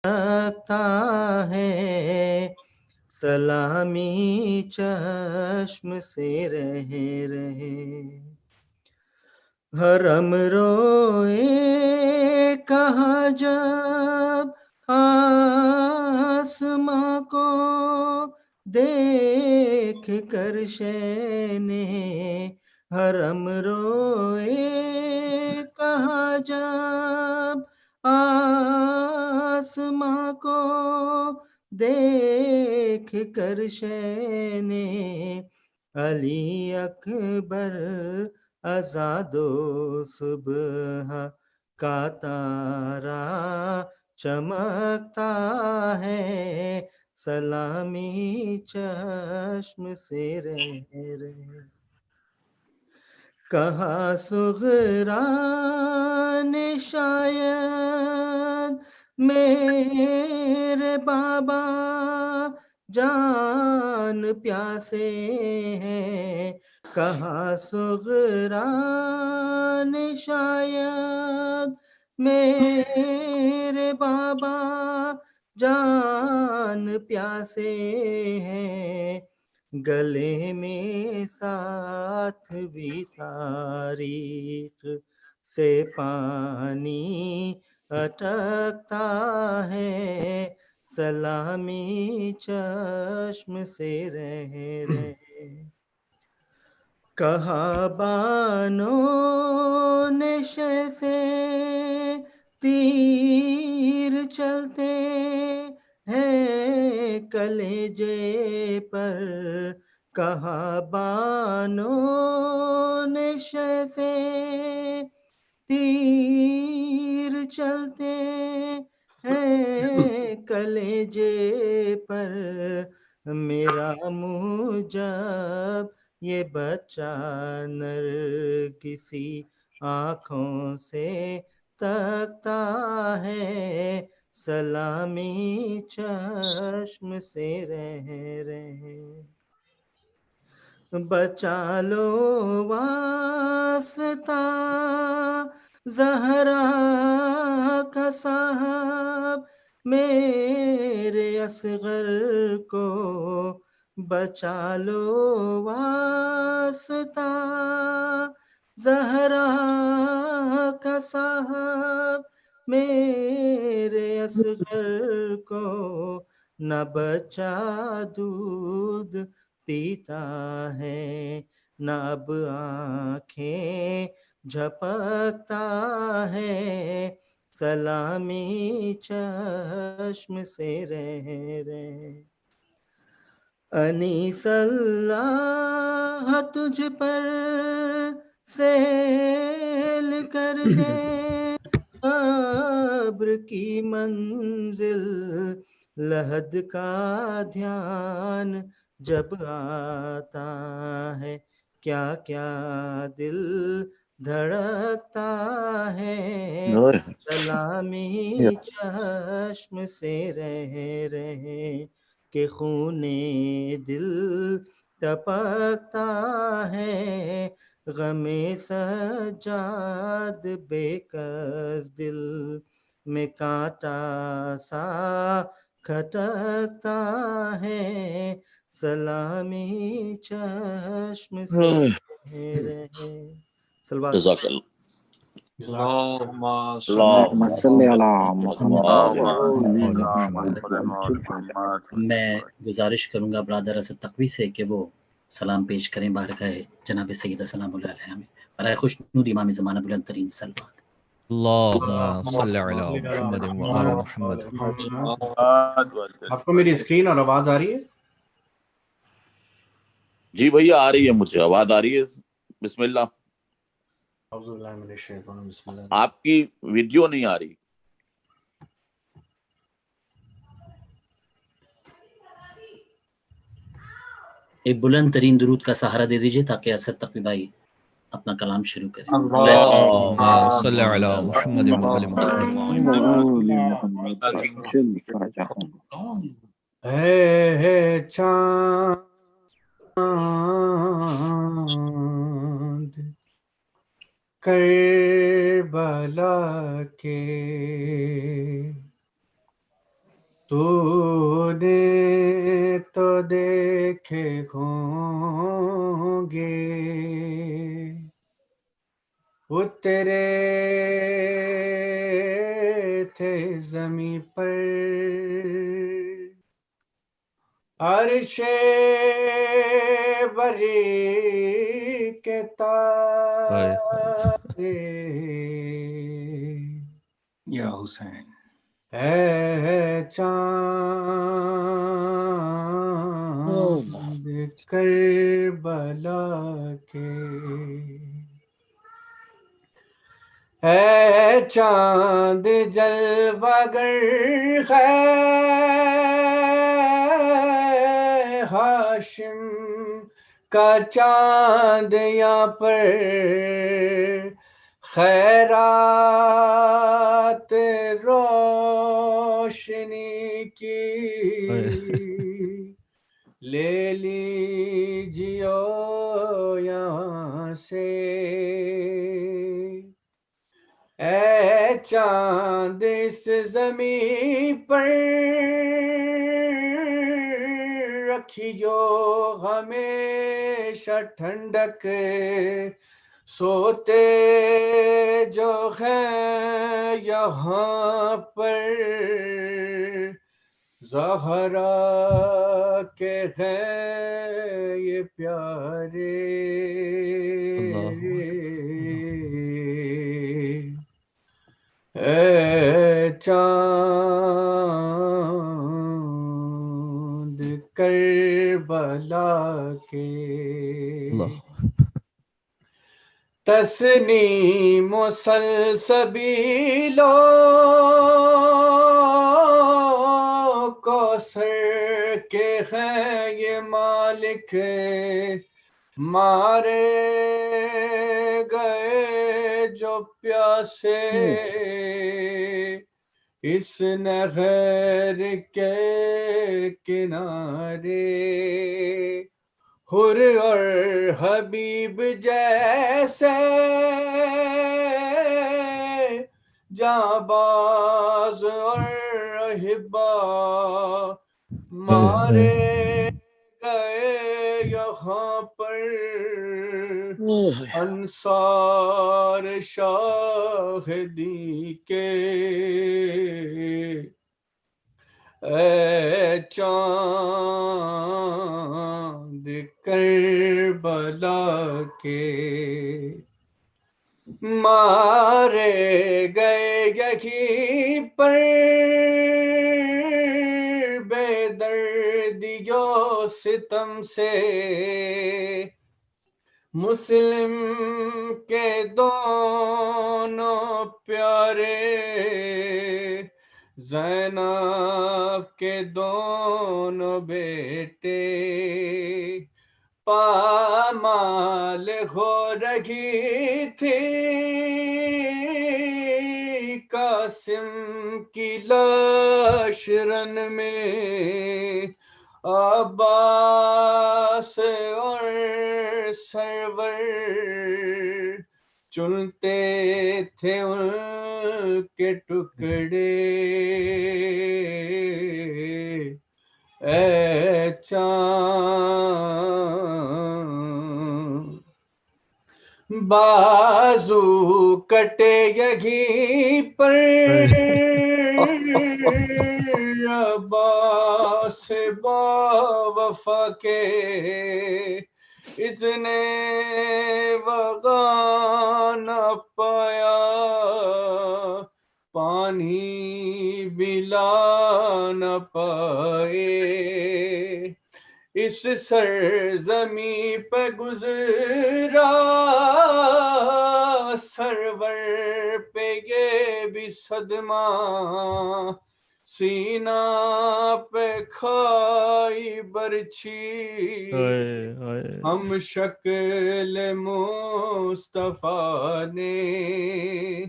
لگتا ہے سلامی چشم سے رہے رہے حرم روئے کہاں جب آسماں کو دیکھ کر شینے حرم روئے کہاں جب آسماں کو دیکھ کر شینے علی اکبر آزاد و صبح کا تارا چمکتا ہے سلامی چشم سے رہے رہے کہا صغرا نے شاید میرے بابا جان پیاسے ہیں کہا صغرا نے شاید میرے بابا جان پیاسے ہیں گلے میں ساتھ بھی تاریخ سے پانی اٹکتا ہے سلامی چشم سے رہے رہے کہا بانوں نشے سے تیر چلتے ہیں کلیجے پر کہا بانوں نشے سے تیر چلتے ہیں کلیجے پر میرا منہ جب یہ بچہ نرگسی آنکھوں سے تکتا ہے سلامی چشم سے رہے رہے بچا لو واسطہ زہرا کا صاحب میرے اصغر کو بچا لو واسطہ زہرا کا صاحب میرے اصغر کو نہ بچہ دودھ پیتا ہے نہ اب آنکھیں جھپکتا ہے سلامی چشم سے رہے رہے انیس اللہ تجھ پر سیل کر دے قبر کی منزل لحد کا دھیان جب آتا ہے کیا کیا دل دھڑکتا ہے سلامی چشم سے رہے رہے کہ خون دل تپکتا ہے غم سجاد بے کس دل میں کانٹا سا کھٹکتا ہے سلامی چشم سے رہے سلوات جزاک اللہ اللهم صل على محمد. میں گزارش کروں گا برادر اسد تقوی سے کہ وہ سلام پیش کریں بارگاہ جناب سیدہ سلام اللہ علیہ میں برائے خوشنود امام زمانہ بلند ترین صلوات اللهم صل على محمد وآل محمد. آپ کو میری اسکرین اور آواز آ رہی ہے؟ جی بھیا آ رہی ہے مجھے آواز آ رہی ہے بسم اللہ اعوذ باللہ من الشیطان بسم اللہ آپ کی ویڈیو نہیں آ رہی ایک بلند ترین درود کا سہارا دے دیجئے تاکہ اسد تقوی بھائی اپنا کلام شروع کریں اللهم صل على محمد وآل محمد. اے چاند کربلا کے تو نے تو دیکھے ہوں گے اترے تھے زمیں پر عرش بری کے تارے یا حسین اے چاند کربلا کے اے چاند جلوہ گر ہے ہاشم کا چاند یہاں پر خیرات روشنی کی لے لیجیو یہاں سے اے چاند اس زمین پر رکھیو ہمیشہ ٹھنڈک سوتے جو ہیں یہاں پر زہرا کے ہیں یہ پیارے اے چاند کربلا کے تسنیم و سلسبیل و کوثر کے ہیں یہ مالک مارے گئے جو پیاسے اس نہر کے کنارے حر اور حبیب جیسے جانباز اور احبا مارے گئے یہاں پر انصار شاہدی کے اے چاند کربلا کے مارے گئے یہیں پر بے دردیوں ستم سے مسلم کے دونوں پیارے زینب کے دونوں بیٹے پامال ہو رہی تھی قاسم کی لاش رن میں عباس اور سرور چنتے تھے ان کے ٹکڑے اے چاند بازو کٹے یہیں پر عباس با وفا کے اس نے وغا نہ پایا پانی بلا نہ پائے اس سرزمین پہ گزرا سرور پہ یہ بھی صدمہ سینہ پہ کھائی برچھی ہم شکل مصطفیٰ نے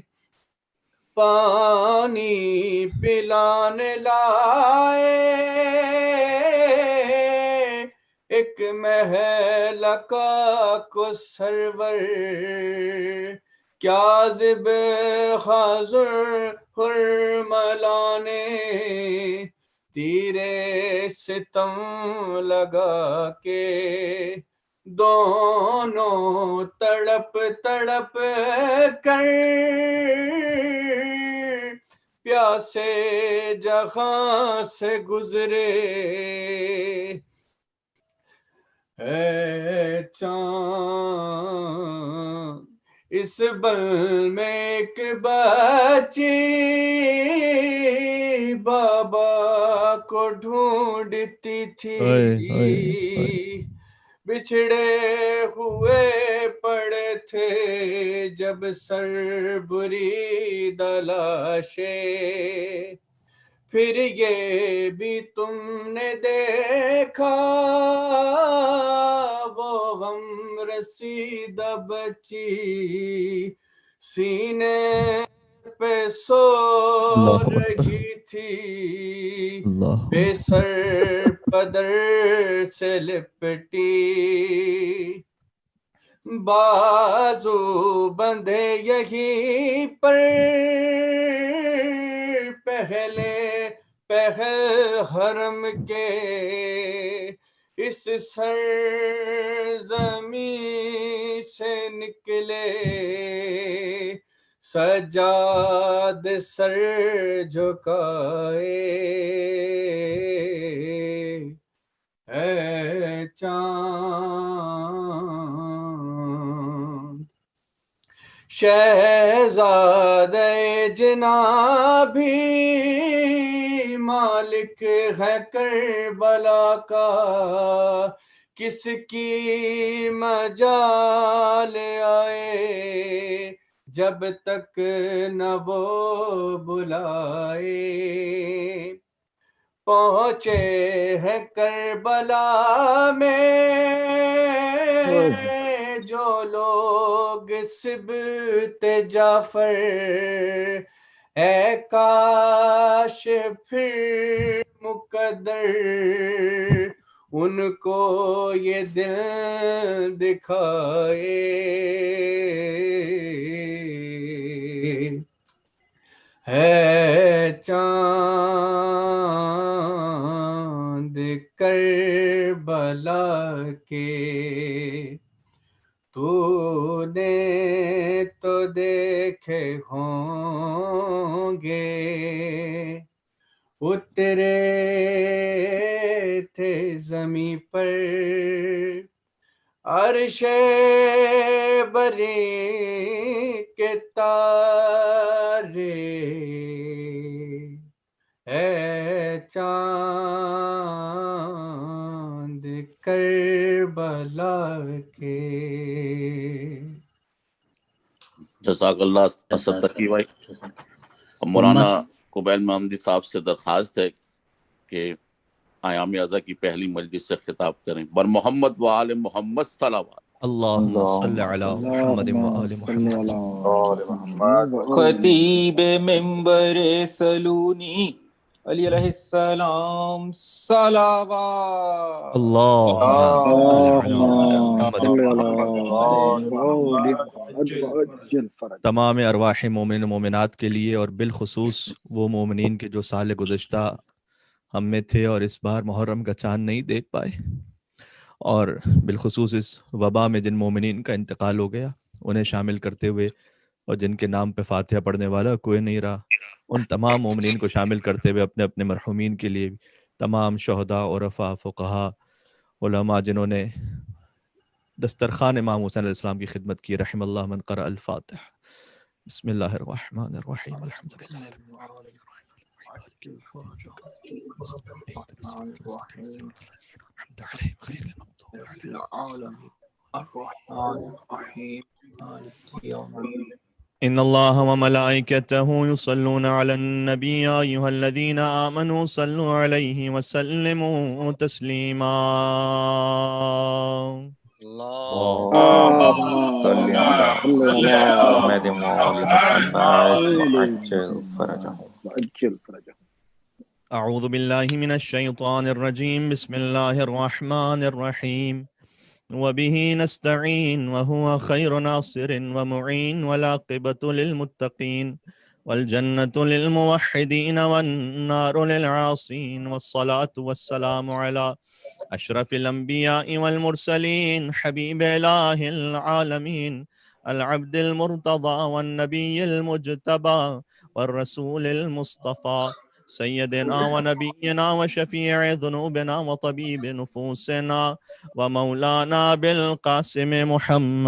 پانی پلانے لائے ایک مہلکہ کو سرور کاذب حاضر حرملا نے تیرے ستم لگا کے دونوں تڑپ تڑپ کر پیاسے جہاں سے گزرے اے چاند اس بل میں ایک بچی بابا کو ڈھونڈتی تھی بچھڑے ہوئے پڑے تھے جب سر برید لاشیں پھر یہ بھی تم نے دیکھا وہ غم رسیدہ بچی سینے پہ سو رہی تھی بے سر پدر سے لپٹی بازو بندھے یہیں پر پہل حرم کے اس سرزمین سے نکلے سجاد سر جھکائے اے چاند شہزادہ جنابی مالک ہے کربلا کا کس کی مجال آئے جب تک نہ وہ بلائے پہنچے ہیں کربلا میں جو لوگ سبط جعفر اے کاش پھر مقدر ان کو یہ دل دکھائے ہے چاند کربلا کے تو نے تو دیکھے ہوں گے اترے تھے زمیں پر عرش بری کے تارے اے چاند کربلا کے جزاک اللہ اسد تقی بھائی. مولانا قبیل محمدی صاحب سے درخواست ہے کہ ایام ازا کی پہلی مجلس سے خطاب کریں. بر محمد و آل محمد صلوات. اللہم صلی علی محمد و آل محمد. خطیب منبر سلونی علی علیہ السلام صلوات. تمام ارواح مومن و مومنات کے لیے اور بالخصوص وہ مومنین کے جو سال گزشتہ ہم میں تھے اور اس بار محرم کا چاند نہیں دیکھ پائے، اور بالخصوص اس وبا میں جن مومنین کا انتقال ہو گیا انہیں شامل کرتے ہوئے، اور جن کے نام پہ فاتحہ پڑھنے والا کوئی نہیں رہا، ان تمام مومنین کو شامل کرتے ہوئے اپنے اپنے مرحومین کے لیے تمام شہداء، عرفاء، فقہاء، علماء جنہوں نے دسترخوان امام حسین علیہ السلام کی خدمت کی، رحم اللہ من قرأ الفاتح. بسم اللہ الرحمن الرحیم. الحمدللہ ان اللہ وملائکته یصلون علی النبی یا ایھا الذین آمنوا صلوا علیہ وسلموا تسلیما. اللهم صل على محمد وآل محمد وعجل فرجهم. اعوذ باللہ من الشیطان الرجیم. بسم اللہ الرحمن الرحیم. وبه نستعین وهو خیر ناصر ومعین والعاقبۃ للمتقین والجنة للموحدين والنار للعاصين، والصلاة والسلام على أشرف الأنبياء والمرسلين حبيب إله العالمين العبد المرتضى والنبي المجتبى والرسول المصطفى سيدنا ونبينا وشفيع ذنوبنا وطبيب نفوسنا ومولانا بالقاسم محمد.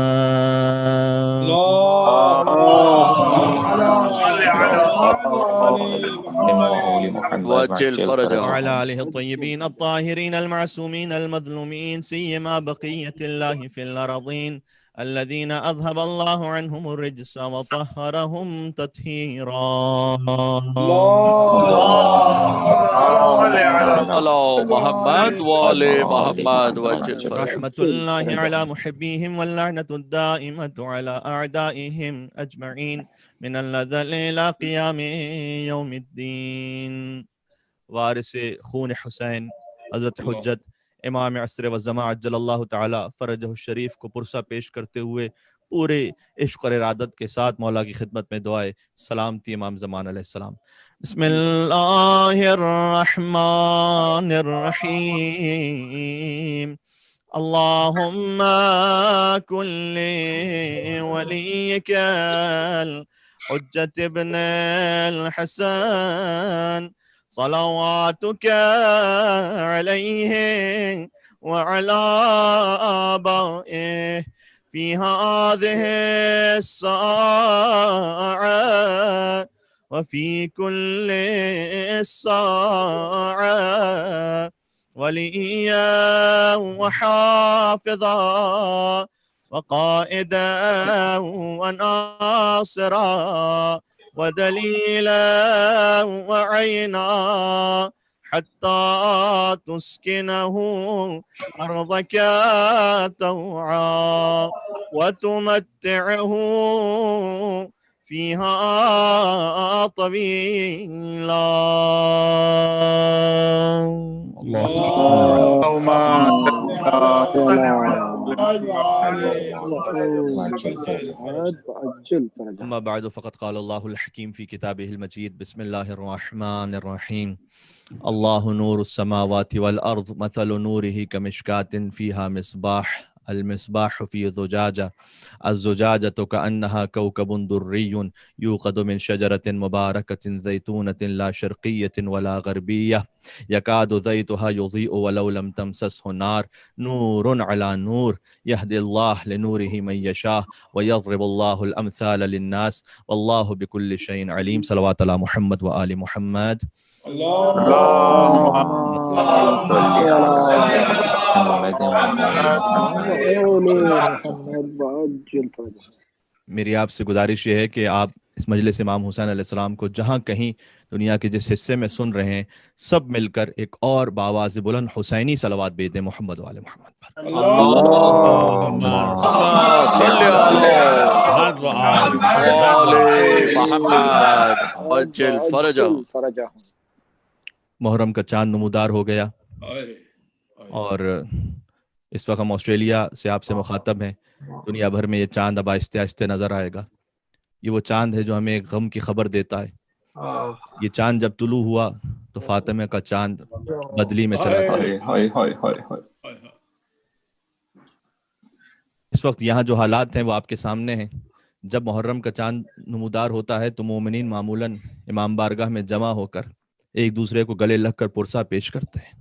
وعلى آله الطيبين الطاهرين المعصومين المظلومين، سيما بقية الله في الأرضين الذين أذهب الله عنهم الرجس وطهرهم تطهيرا. محمد وآل محمد وجل رحمة الله على محبيهم واللعنة الدائمة على أعدائهم أجمعين من الأزل إلى قيام يوم الدين. وارث خون حسین حضرت حجت امام عصر و زمان عجل اللہ تعالی فرجہ الشریف کو پرسہ پیش کرتے ہوئے پورے عشق اور ارادت کے ساتھ مولا کی خدمت میں دعائے سلامتی امام زمان علیہ السلام. بسم اللہ الرحمن الرحیم. اللہم کل ولیک الحجت ابن الحسن صلواتك عليه وعلى آبائه في هذه الساعة وفي كل الساعة وليا وحافظا وقائدا وناصرا ودليلا وعينا حتى تسكنه أرضك طوعا وتمتعه فيها طويلا. اللهم أما بعد فقد قال الله الحكيم في كتابه المجيد. بسم الله الرحمن الرحيم. الله نور السماوات والأرض مثل نوره كمشكاة فيها مصباح المصباح في زجاجة الزجاجة كأنها كوكب دري يوقد من شجرة مباركة زيتونة لا شرقية ولا غربية يكاد زيتها يضيء ولو لم تمسسه نار نور على نور يهدي الله لنوره من يشاء ويضرب الله الأمثال للناس والله بكل شيء عليم. صلوات على محمد وآل محمد. میری آپ سے گزارش یہ ہے کہ آپ اس مجلس امام حسین علیہ السلام کو جہاں کہیں دنیا کے جس حصے میں سن رہے ہیں سب مل کر ایک اور بآواز بلند حسینی صلوات بھیج دیں محمد وآل محمد پر. محرم کا چاند نمودار ہو گیا اور اس وقت ہم آسٹریلیا سے آپ سے مخاطب ہیں. دنیا بھر میں یہ چاند اب آہستہ آہستہ نظر آئے گا. یہ وہ چاند ہے جو ہمیں ایک غم کی خبر دیتا ہے. یہ چاند جب طلوع ہوا تو فاطمہ کا چاند بدلی میں چلا گیا. اس وقت یہاں جو حالات ہیں وہ آپ کے سامنے ہیں. جب محرم کا چاند نمودار ہوتا ہے تو مومنین معمولاً امام بارگاہ میں جمع ہو کر ایک دوسرے کو گلے لگ کر پرسہ پیش کرتے ہیں.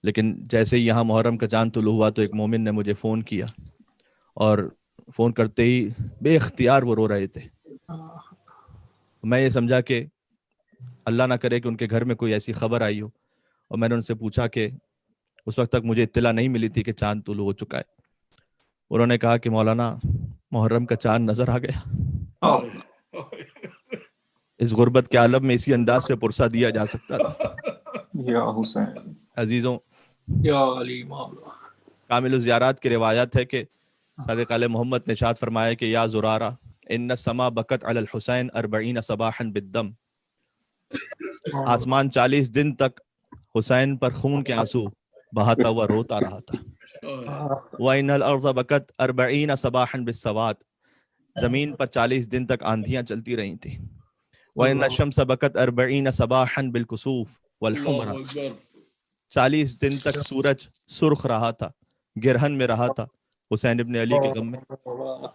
لیکن جیسے ہی یہاں محرم کا چاند طلوع ہوا تو ایک مومن نے مجھے فون کیا اور فون کرتے ہی بے اختیار وہ رو رہے تھے. میں یہ سمجھا کہ اللہ نہ کرے کہ ان کے گھر میں کوئی ایسی خبر آئی ہو, اور میں نے ان سے پوچھا کہ اس وقت تک مجھے اطلاع نہیں ملی تھی کہ چاند طلوع ہو چکا ہے. انہوں نے کہا کہ مولانا محرم کا چاند نظر آ گیا. اس غربت کے عالم میں اسی انداز سے پرسہ دیا جا سکتا تھا. یا حسین عزیزوں, یا علی مولا. کامل الزیارات کی روایت ہے کہ صادق علیہ محمد نے ارشاد فرمایا کہ یا زرارہ ان السما بکت علی الحسین 40 صباحا بالدم. آسمان 40 دن تک حسین پر خون کے آنسو بہاتا ہوا روتا رہا تھا. وَإِنَّ الْأَرْضَ بَكَتْ 40 صباحا بالسواد. زمین پر 40 دن تک آندھیاں چلتی رہی تھی. وَإِنَّ الشَّمْسَ بَكَتْ 40 صَبَاحًا بِالْكُسُوفِ وَالْحُمْرَةِ 40 دن تک سورج سرخ رہا تھا, گرہن میں رہا تھا حسین ابن علی کے غم میں.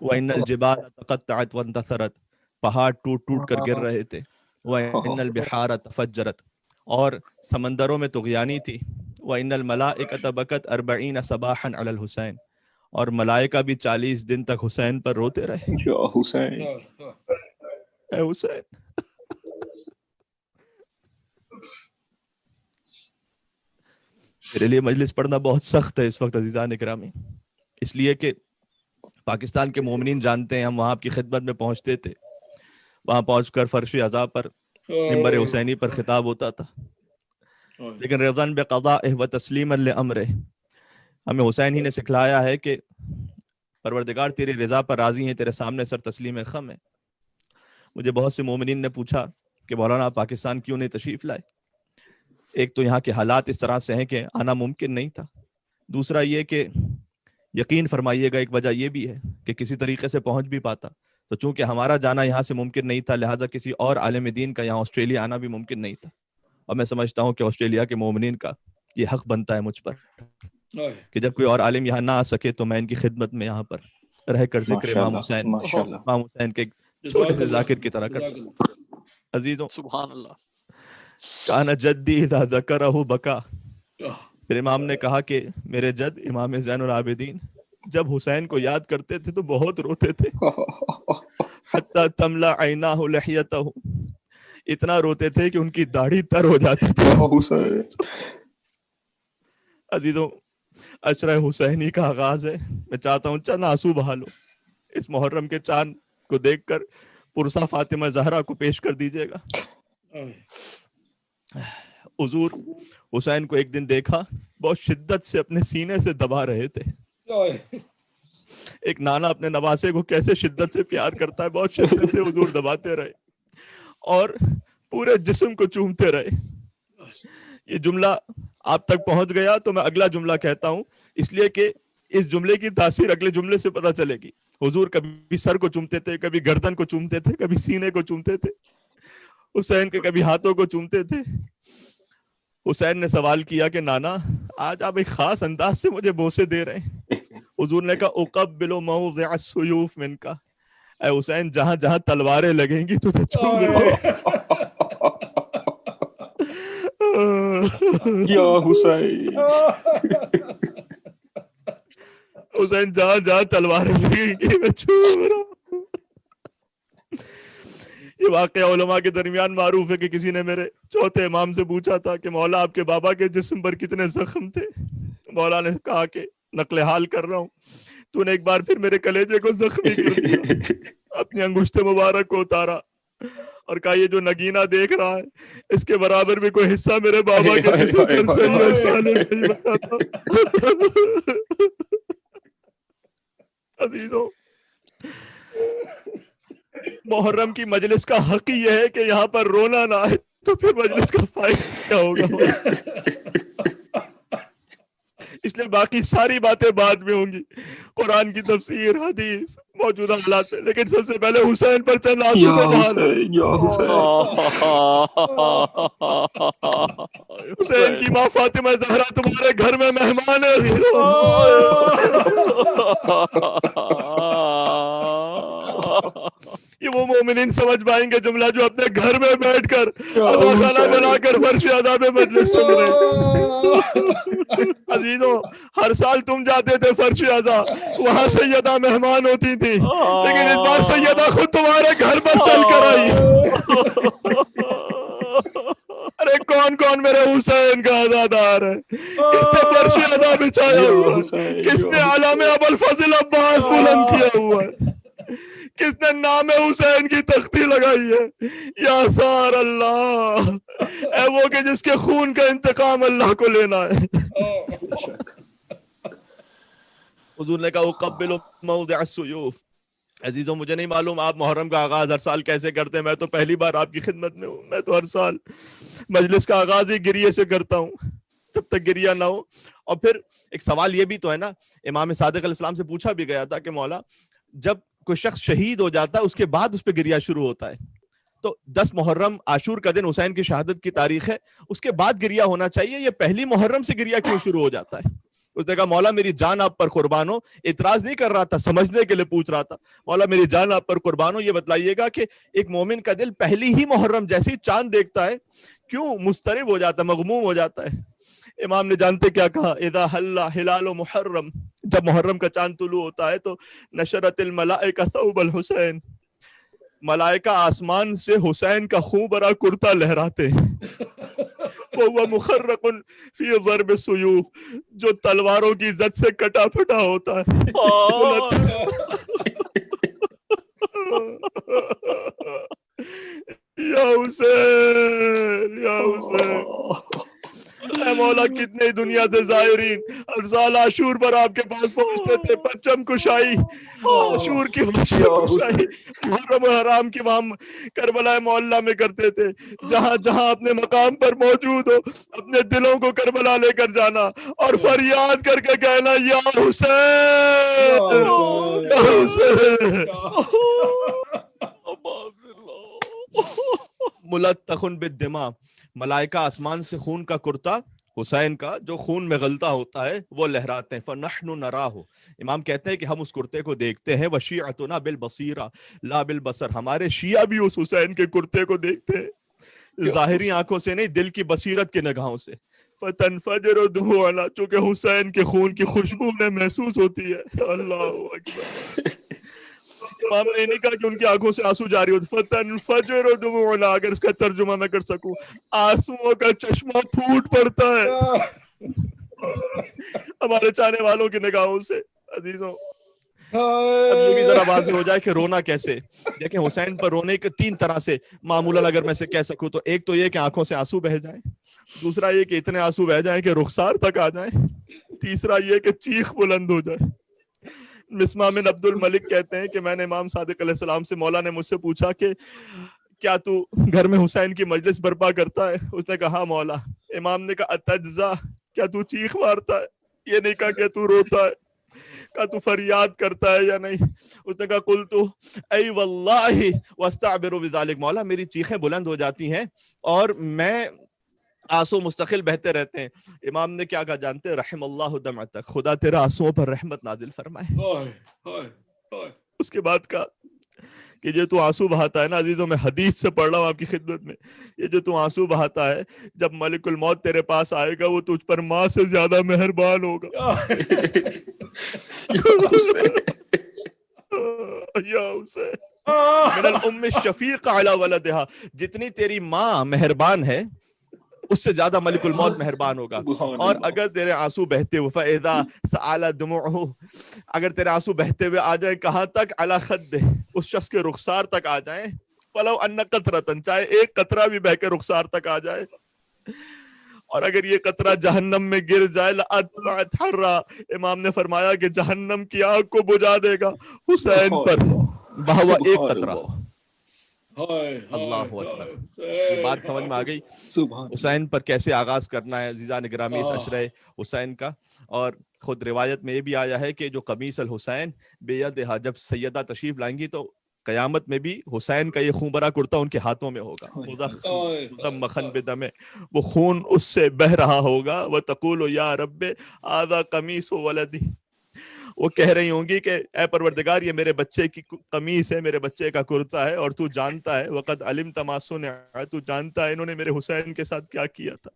وَإِنَّ الْجِبَالَ تَقَطَّعَتْ وَانْتَثَرَتْ پہاڑ ٹوٹ ٹوٹ کر گر رہے تھے. وَإِنَّ الْبِحَارَ تَفَجَّرَتْ اور سمندروں میں طغیانی تھی. وَإِنَّ الْمَلَائِكَةَ بَكَتْ 40 صَبَاحًا عَلَى الْحُسَيْن اور ملائکہ بھی 40 دن تک حسین پر روتے رہے. یا حسین اے حسین. میرے لیے مجلس پڑھنا بہت سخت ہے اس وقت عزیزان اکرامی, اس لیے کہ پاکستان کے مومنین جانتے ہیں ہم وہاں آپ کی خدمت میں پہنچتے تھے, وہاں پہنچ کر فرش عزا پر منبر حسینی پر خطاب ہوتا تھا, لیکن رضا بقضائہ و تسلیما لامرہ ہمیں حسین ہی نے سکھلایا ہے کہ پروردگار تیری رضا پر راضی ہیں, تیرے سامنے سر تسلیم خم ہے. مجھے بہت سے مومنین نے پوچھا کہ مولانا آپ پاکستان کیوں نہیں تشریف لائے؟ ایک تو یہاں کے حالات اس طرح سے ہیں کہ آنا ممکن نہیں تھا, دوسرا یہ کہ یقین فرمائیے گا ایک وجہ یہ بھی ہے کہ کسی طریقے سے پہنچ بھی پاتا تو چونکہ ہمارا جانا یہاں سے ممکن نہیں تھا, لہٰذا کسی اور عالم دین کا یہاں آسٹریلیا آنا بھی ممکن نہیں تھا. اور میں سمجھتا ہوں کہ آسٹریلیا کے مومنین کا یہ حق بنتا ہے مجھ پر کہ جب کوئی اور عالم یہاں نہ آ سکے تو میں ان کی خدمت میں یہاں پر رہ کر ذکر امام حسین کے چھوٹے سے ذاکر کی طرح کر سکوں. عزیزوں, سبحان اللہ. کانا جدی اذا ذکرہ بکا, پھر امام نے کہا کہ میرے جد امام زین العابدین جب حسین کو یاد کرتے تھے تو بہت روتے تھے. حتی تملا عیناہ لحیتہ, اتنا روتے تھے کہ ان کی داڑھی تر ہو جاتی تھی. عزیزوں, عشرہ حسینی کا آغاز ہے. میں چاہتا ہوں چند آنسو بہا لو اس محرم کے چاند کو دیکھ کر, پرسا فاطمہ زہرا کو پیش کر دیجیے گا. حضور حسین کو ایک دن دیکھا, بہت شدت سے اپنے سینے سے دبا رہے تھے. ایک نانا اپنے نواسے کو کیسے شدت سے پیار کرتا ہے, بہت شدت سے حضور دباتے رہے اور پورے جسم کو چومتے رہے. یہ جملہ آپ تک پہنچ گیا تو میں اگلا جملہ کہتا ہوں, اس لیے کہ اس جملے کی تاثیر اگلے جملے سے پتہ چلے گی. حضور کبھی سر کو چومتے تھے, کبھی گردن کو چومتے تھے, کبھی سینے کو چومتے تھے. حسین کے کبھی ہاتھوں کو چومتے تھے. حسین نے سوال کیا کہ نانا آج آپ ایک خاص انداز سے مجھے بوسے دے رہے ہیں. حضور نے کہا اقبل موضع السیوف منکا, اے حسین جہاں جہاں تلواریں لگیں گی تجھے چوم رہے ہیں. یا حسین حسین جہاں جہاں تلواریں لگیں گی میں چوم رہا ہوں. یہ واقعہ علماء کے درمیان معروف ہے کہ کسی نے میرے چوتھے امام سے پوچھا تھا کہ مولا آپ کے بابا کے جسم پر کتنے زخم تھے. مولا نے کہا کہ نقل حال کر رہا ہوں, تو نے ایک بار پھر میرے کلیجے کو زخمی کر دیا. اپنی انگشت مبارک کو اتارا اور کہا یہ جو نگینہ دیکھ رہا ہے اس کے برابر بھی کوئی حصہ میرے بابا کے جسم پر صحیح بتاتا. عزیزوں, محرم کی مجلس کا حق ہی یہ ہے کہ یہاں پر رونا نہ آئے, تو پھر مجلس کا فائدہ کیا ہوگا؟ اس لیے باقی ساری باتیں بعد میں ہوں گی, قرآن کی تفسیر, حدیث, موجودہ حالات میں, لیکن سب سے پہلے حسین پر چند آنسو تو بہا لو. حسین کی ماں فاطمہ زہرا تمہارے گھر میں مہمان ہے. یہ وہ مومنین سمجھ پائیں گے جملہ جو اپنے گھر میں بیٹھ کر اللہ تعالیٰ بنا کر فرش عذاب مجلس سن رہے. عزیزوں, ہر سال تم جاتے تھے فرش عذا, وہاں سیدہ مہمان ہوتی تھی, لیکن اس بار سیدہ خود تمہارے گھر پر چل کر آئی. ارے کون کون میرے حسین کا عزادار ہے؟ کس نے فرش عذا بچھایا ہوا ہے؟ کس نے علم ابوالفضل عباس بلند کیا ہوا ہے؟ کس نے نام حسین کی تختی لگائی ہے؟ یا سار اللہ, اے وہ کہ جس کے خون کا انتقام اللہ کو لینا ہے. حضور نے کہا اقبل موضع السیوف. عزیزوں, مجھے نہیں معلوم آپ محرم کا آغاز ہر سال کیسے کرتے ہیں, میں تو پہلی بار آپ کی خدمت میں ہوں. میں تو ہر سال مجلس کا آغاز ہی گریے سے کرتا ہوں, جب تک گریہ نہ ہو. اور پھر ایک سوال یہ بھی تو ہے نا, امام صادق علیہ السلام سے پوچھا بھی گیا تھا کہ مولا جب کوئی شخص شہید ہو جاتا ہے اس کے بعد اس پہ گریا شروع ہوتا ہے. تو 10 محرم عاشور کا دن حسین کی شہادت کی تاریخ ہے, اس کے بعد گریا ہونا چاہیے. یہ پہلی محرم سے گریا کیوں شروع ہو جاتا ہے؟ اس نے کہا مولا میری جان آپ پر قربان ہو. اعتراض نہیں کر رہا تھا, سمجھنے کے لیے پوچھ رہا تھا. مولا میری جان آپ پر قربان ہو, یہ بتلائیے گا کہ ایک مومن کا دل پہلی ہی محرم جیسے ہی چاند دیکھتا ہے کیوں مضطرب ہو جاتا ہے, مغموم ہو جاتا ہے؟ امام نے جانتے کیا کہا؟ اذا حل ہلال محرم, جب محرم کا چاند طلوع ہوتا ہے تو نشرت الملائکہ ثوب الحسین, ملائکہ آسمان سے حسین کا خون بھرا کرتا لہراتے ہیں. وہ مخرق فی ضرب السیوف, جو تلواروں کی زد سے کٹا پھٹا ہوتا ہے. یا حسین یا حسین, اے مولا کتنے دنیا سے زائرین افضال عاشور پر آپ کے پاس پہنچتے تھے, پرچم کشائی عاشور کی کشائی محرم حرام کی وہاں کربلا معلیٰ میں کرتے تھے. جہاں جہاں اپنے مقام پر موجود ہو اپنے دلوں کو کربلا لے کر جانا اور فریاد کر کے کہنا یا حسین یا حسین. ملتخن بالدماء, ملائکہ آسمان سے خون کا کرتا حسین کا جو خون میں غلطہ ہوتا ہے وہ لہراتے ہیں. فنحن نراہ, امام کہتے ہیں کہ ہم اس کرتے کو دیکھتے ہیں. وشیعتنا بالبصیرہ لا بالبصر, ہمارے شیعہ بھی اس حسین کے کرتے کو دیکھتے ہیں ظاہری آنکھوں سے نہیں, دل کی بصیرت کی نگاہوں سے. فتنفجر دموعنا, چونکہ حسین کے خون کی خوشبو میں محسوس ہوتی ہے. اللہ اکبر. امام نے نہیں کہا کہ ان کی آنکھوں سے آنسو جاری ہوتے. فتنفجر دموعنا, اگر اس کا ترجمہ میں کر سکوں, آنسوؤں کا چشمہ پھوٹ پڑتا ہے ہمارے چاہنے والوں کی نگاہوں سے. عزیزوں اب یہ بھی ذرا واضح ہو جائے کہ رونا کیسے. دیکھیں حسین پر رونے کے 3 طرح سے معمولاً اگر میں سے کہہ سکوں تو ایک تو یہ کہ آنکھوں سے آنسو بہہ جائیں, دوسرا یہ کہ اتنے آنسو بہہ جائیں کہ رخسار تک آ جائیں, تیسرا یہ کہ چیخ بلند ہو جائے. مسمع بن عبد الملک کہتے ہیں کہ میں نے امام صادق علیہ السلام سے, مولا نے مجھ سے پوچھا کہ کیا تو گھر میں حسین کی مجلس برپا کرتا ہے؟ اس نے کہا مولا. امام نے کہا اتجزا, کیا تو چیخ مارتا ہے؟ یہ نہیں کہا کہ تو روتا ہے, کہا تو فریاد کرتا ہے یا نہیں؟ اس نے کہا قلت ای واللہ واستعبر بذلک, مولا میری چیخیں بلند ہو جاتی ہیں اور میں آنسو مستقل بہتے رہتے ہیں. امام نے کیا کہا جانتے ہیں؟ رحم اللہ دمعتک, خدا تیرا آنسوؤں پر رحمت نازل فرمائے. اس کے بعد کہا کہ جو تو آنسو بہاتا ہے نا, عزیزوں میں حدیث سے پڑھ رہا ہوں آپ کی خدمت میں, یہ جو تو آنسو بہاتا ہے جب ملک الموت تیرے پاس آئے گا وہ تجھ پر ماں سے زیادہ مہربان ہوگا. یا حسین من الام الشفیق علی ولدہا, جتنی تیری ماں مہربان ہے اس سے زیادہ ملک الموت مہربان ہوگا. اور اگر تیرے آنسو بہتے ہوئے فَإِذَا سَعَلَ دُمُعُهُ, اگر تیرے آنسو بہتے ہوئے آ جائیں کہاں تک؟ عَلَى خَدِّهِ, اس شخص کے رخسار تک آ جائیں. فَلَوْ أَنَّ قَطْرَةً, چاہے ایک قطرہ بھی بہ کے رخسار تک آ جائے, اور اگر یہ قطرہ جہنم میں گر جائے لَأَطْفَأَتْ حَرًّا, امام نے فرمایا کہ جہنم کی آگ کو بجھا دے گا حسین پر بہوا ایک قطرہ. اللہ اکبر. یہ بات سمجھ میں آ گئی حسین پر کیسے آغاز کرنا ہے عزیزان گرامی اس عشرہ حسین کا. اور خود روایت میں یہ بھی آیا ہے کہ جو قمیص الحسین بیدہا, جب سیدہ تشریف لائیں گی تو قیامت میں بھی حسین کا یہ خون بھرا کرتا ان کے ہاتھوں میں ہوگا. مخن بدم, وہ خون اس سے بہ رہا ہوگا. وتقول یا رب ھذا قمیص ولدی, وہ کہہ رہی ہوں گی کہ اے پروردگار یہ میرے بچے کی قمیص ہے, میرے بچے کا کرتا ہے, اور تو جانتا ہے وقد علمت ما صنع, تو جانتا ہے انہوں نے میرے حسین کے ساتھ کیا کیا تھا.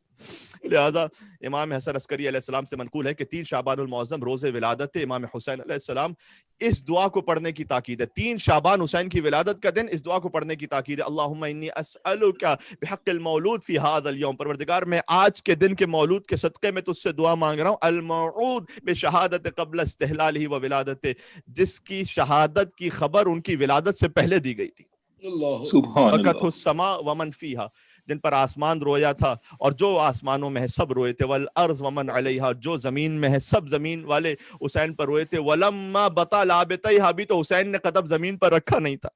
لہذا امام حسن عسکری علیہ السلام سے منقول ہے کہ 3 شعبان المعظم روز ولادت امام حسین علیہ السلام, اس دعا کو پڑھنے کی تاکید ہے. 3 شعبان حسین کی ولادت کا دن, اس دعا کو پڑھنے کی تاکید ہے. اللہم انی اسألک بحق المولود فی ھذا اليوم, پروردگار میں آج کے دن کے مولود کے صدقے میں تجھ سے دعا مانگ رہا ہوں. الموعود بشہادت قبل استحلالہ و ولادتہ, جس کی شہادت کی خبر ان کی ولادت سے پہلے دی گئی تھی. سبحان وقت اللہ. السماء ومن فیہا, جن پر آسمان رویا تھا اور جو آسمانوں میں ہے سب روئے تھے. والارض ومن علیہا, جو زمین میں ہے سب زمین والے حسین پر روئے تھے. ولما بطا لابطیہا, بھی تو حسین نے قدم زمین پر رکھا نہیں تھا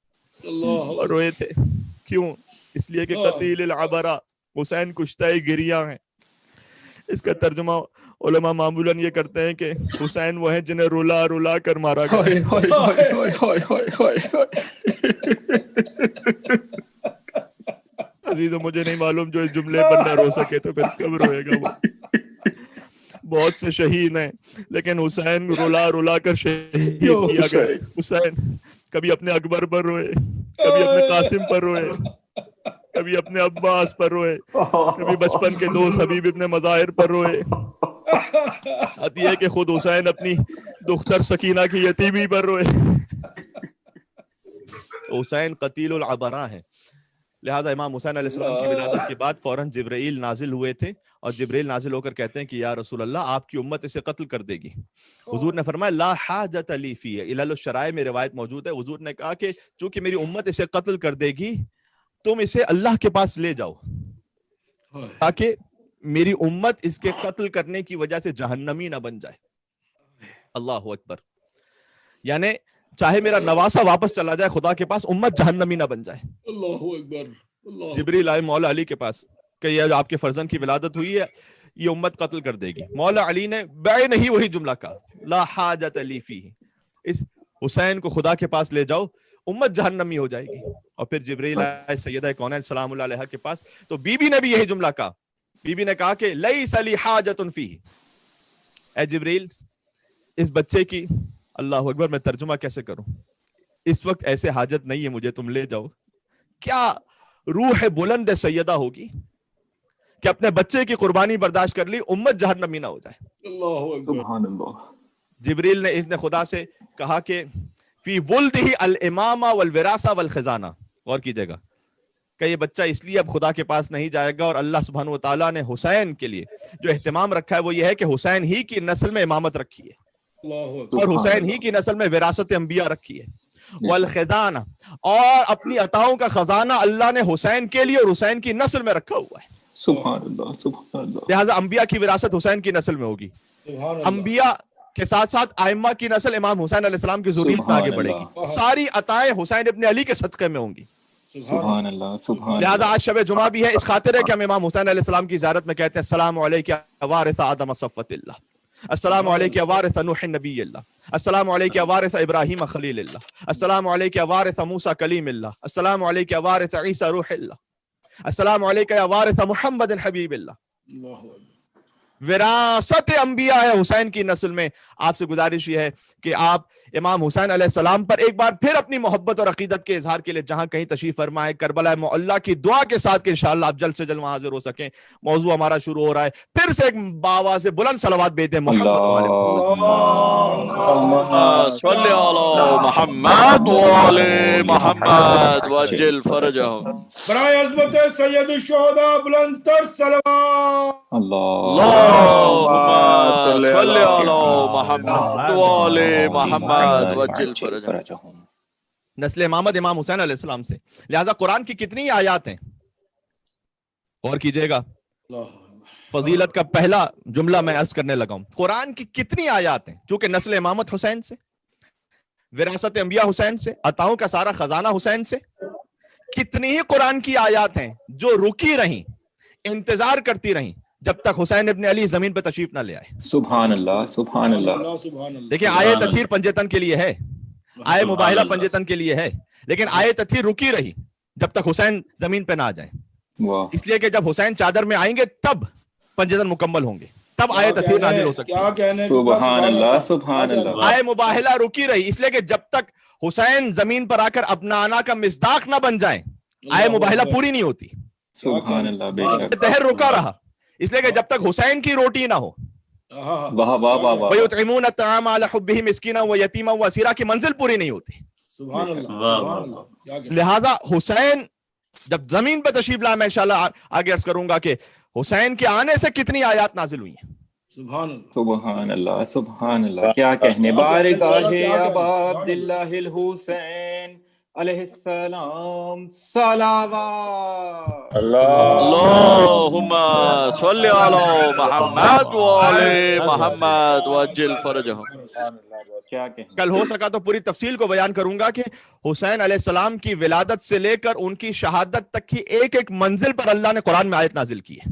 اور روئے تھے. کیوں؟ اس لیے کہ قتیل العبرہ, حسین کشتہ گریاں ہیں. اس کا ترجمہ علماء معمولاً یہ کرتے ہیں کہ حسین وہ ہیں جنہیں رلا رلا کر مارا گیا. عزیزو مجھے نہیں معلوم جو اس جملے پر نہ رو سکے تو پھر کب روئے گا وہ. بہت سے شہید ہیں لیکن حسین رلا رلا کر شہید کیا گیا. حسین کبھی اپنے اکبر پر روئے, کبھی اپنے قاسم پر روئے, کبھی اپنے عباس پر روئے, کبھی بچپن کے دوست حبیب ابن مظاہر پر روئے. آتی ہے کہ خود حسین اپنی دختر سکینہ کی یتیمی پر روئے. حسین قتیل العبرہ ہیں. لہٰذا امام حسین علیہ السلام کی ولادت کے بعد فوراً جبرائیل نازل ہوئے تھے, اور جبرائیل نازل ہو کر کہتے ہیں کہ یا رسول اللہ آپ کی امت اسے قتل کر دے گی. حضور نے فرمایا لا حاجت لی فیہ, علل الشرائع میں روایت موجود ہے. حضور نے کہا کہ چونکہ میری امت اسے قتل کر دے گی تم اسے اللہ کے پاس لے جاؤ تاکہ میری امت اس کے قتل کرنے کی وجہ سے جہنمی نہ بن جائے. اللہ اکبر. یعنی چاہے میرا نواسہ واپس چلا جائے خدا کے پاس, امت جہنمی نہ بن جائے. اللہ اکبر. جبریل آئے مولا علی کے پاس کہ یہ آپ کے فرزند کی ولادت ہوئی ہے, یہ امت قتل کر دے گی. مولا علی نے بے نہیں وہی جملہ کہا, لا حاجت لی فیہ, اس حسین کو خدا کے پاس لے جاؤ, امت جہنمی ہو جائے گی. اور پھر جبریل آئے سیدہ کونین سلام اللہ علیہ کے پاس, تو بی بی نے بھی یہی جملہ کہا. بی بی نے کہا کہ لیس لی حاجت فیہ, اے جبریل اس بچے کی, اللہ اکبر, میں ترجمہ کیسے کروں, اس وقت ایسے حاجت نہیں ہے مجھے, تم لے جاؤ. کیا روح بلند سیدہ ہوگی کہ اپنے بچے کی قربانی برداشت کر لی, امت جہنمی نہ ہو جائے. سبحان اللہ. جبریل نے اذن خدا سے کہا کہ فی ولدہ الامامہ والوراثہ والخزانہ, غور کیجئے گا کہ یہ بچہ اس لیے اب خدا کے پاس نہیں جائے گا, اور اللہ سبحانہ وتعالیٰ نے حسین کے لیے جو اہتمام رکھا ہے وہ یہ ہے کہ حسین ہی کی نسل میں امامت رکھی ہے, اور حسین ہی کی نسل میں وراثت انبیاء رکھی ہے. والخزانہ, اور اپنی عطاؤں کا خزانہ اللہ نے حسین کے لیے اور حسین کی نسل میں رکھا ہوا ہے. سبحان اللہ, سبحان اللہ. لہٰذا انبیاء کی وراثت حسین کی نسل میں ہوگی. انبیاء کے ساتھ ساتھ ائمہ کی نسل امام حسین علیہ السلام کی ذریت میں آگے بڑھے گی. ساری عطائیں حسین ابن علی کے صدقے میں ہوں گی. سبحان اللہ, سبحان اللہ. لہٰذا آج شب جمعہ بھی ہے, اس خاطر ہے کہ ہم امام حسین علیہ السلام کی زیارت میں کہتے ہیں السلام علیکہ وارث آدم صفوۃ اللہ, السلام علیکہ وارث نوح نبی اللہ, السلام علیکہ وارث ابراہیم خلیل اللہ, السلام علیکہ وارث موسیٰ کلیم اللہ, السلام علیکہ وارث عیسیٰ روح اللہ, السلام علیکہ وارث محمد حبیب اللہ. وراثت انبیاء ہے حسین کی نسل میں. آپ سے گزارش یہ ہے کہ آپ امام حسین علیہ السلام پر ایک بار پھر اپنی محبت اور عقیدت کے اظہار کے لیے جہاں کہیں تشریف فرمائے, کربلا معلیٰ کی دعا کے ساتھ کہ انشاءاللہ آپ جلد سے جلد وہاں حاضر ہو سکیں. موضوع ہمارا شروع ہو رہا ہے, پھر سے ایک باواز بلند صلوات بھیجیں محمد صلی علی محمد وعلی محمد وجل فرجہم. برائے عظمت سید الشہداء بلند تر صلوات. اللہم صلی علی محمد وعلی محمد وجل فرجہم. نسل امامت امام حسین علیہ السلام سے. لہٰذا قرآن کی کتنی آیات ہیں, غور کیجئے گا. فضیلت کا پہلا جملہ میں عرض کرنے لگا ہوں, قرآن کی کتنی آیات ہیں چونکہ نسل امامت حسین سے, وراثت انبیاء حسین سے, عطاؤں کا سارا خزانہ حسین سے. کتنی ہی قرآن کی آیات ہیں جو رکی رہیں, انتظار کرتی رہیں جب تک حسین ابن علی زمین پہ تشریف نہ لے آئے. سبحان اللہ, سبحان اللہ. دیکھیں آیے تطہیر پنجتن کے لیے ہے, آئے مباہلہ پنجتن کے لیے ہے, لیکن آیے تطہیر رکی رہی جب تک حسین زمین پہ نہ آ جائیں. اس لیے کہ جب حسین چادر میں آئیں گے تب پنجتن مکمل ہوں گے, تب آیے تطہیر نازل ہو سکتی ہے. سبحان اللہ, سبحان اللہ. آیے مباہلہ رکی رہی اس لیے کہ جب تک حسین زمین پر آ کر اپنا آنا کا مصداق نہ بن جائیں آیے مباہلہ پوری نہیں ہوتی. سبحان اللہ, بے شک. دہر رکا رہا اس لیے کہ جب تک حسین کی روٹی نہ ہو. واہ واہ واہ واہ. وَيُطْعِمُونَ الطَّعَامَ عَلَى حُبِّهِ مِسْكِينًا وَيَتِيمًا وَأَسِيرًا کی منزل پوری نہیں ہوتی. سبحان اللہ. لہٰذا حسین جب زمین پہ تشریف لائے, میں انشاءاللہ آگے عرض کروں گا کہ حسین کے آنے سے کتنی آیات نازل ہوئی ہیں. سبحان اللہ, سبحان اللہ, سبحان اللہ. کیا کہنے. بارگاہ ابا عبداللہ الحسین علیہ السلام صلوات. اللہم صلی علی محمد وعلی محمد وجل فرجہم. کیا کہنے. کل ہو سکا تو پوری تفصیل کو بیان کروں گا کہ حسین علیہ السلام کی ولادت سے لے کر ان کی شہادت تک کی ایک ایک منزل پر اللہ نے قرآن میں آیت نازل کی ہے.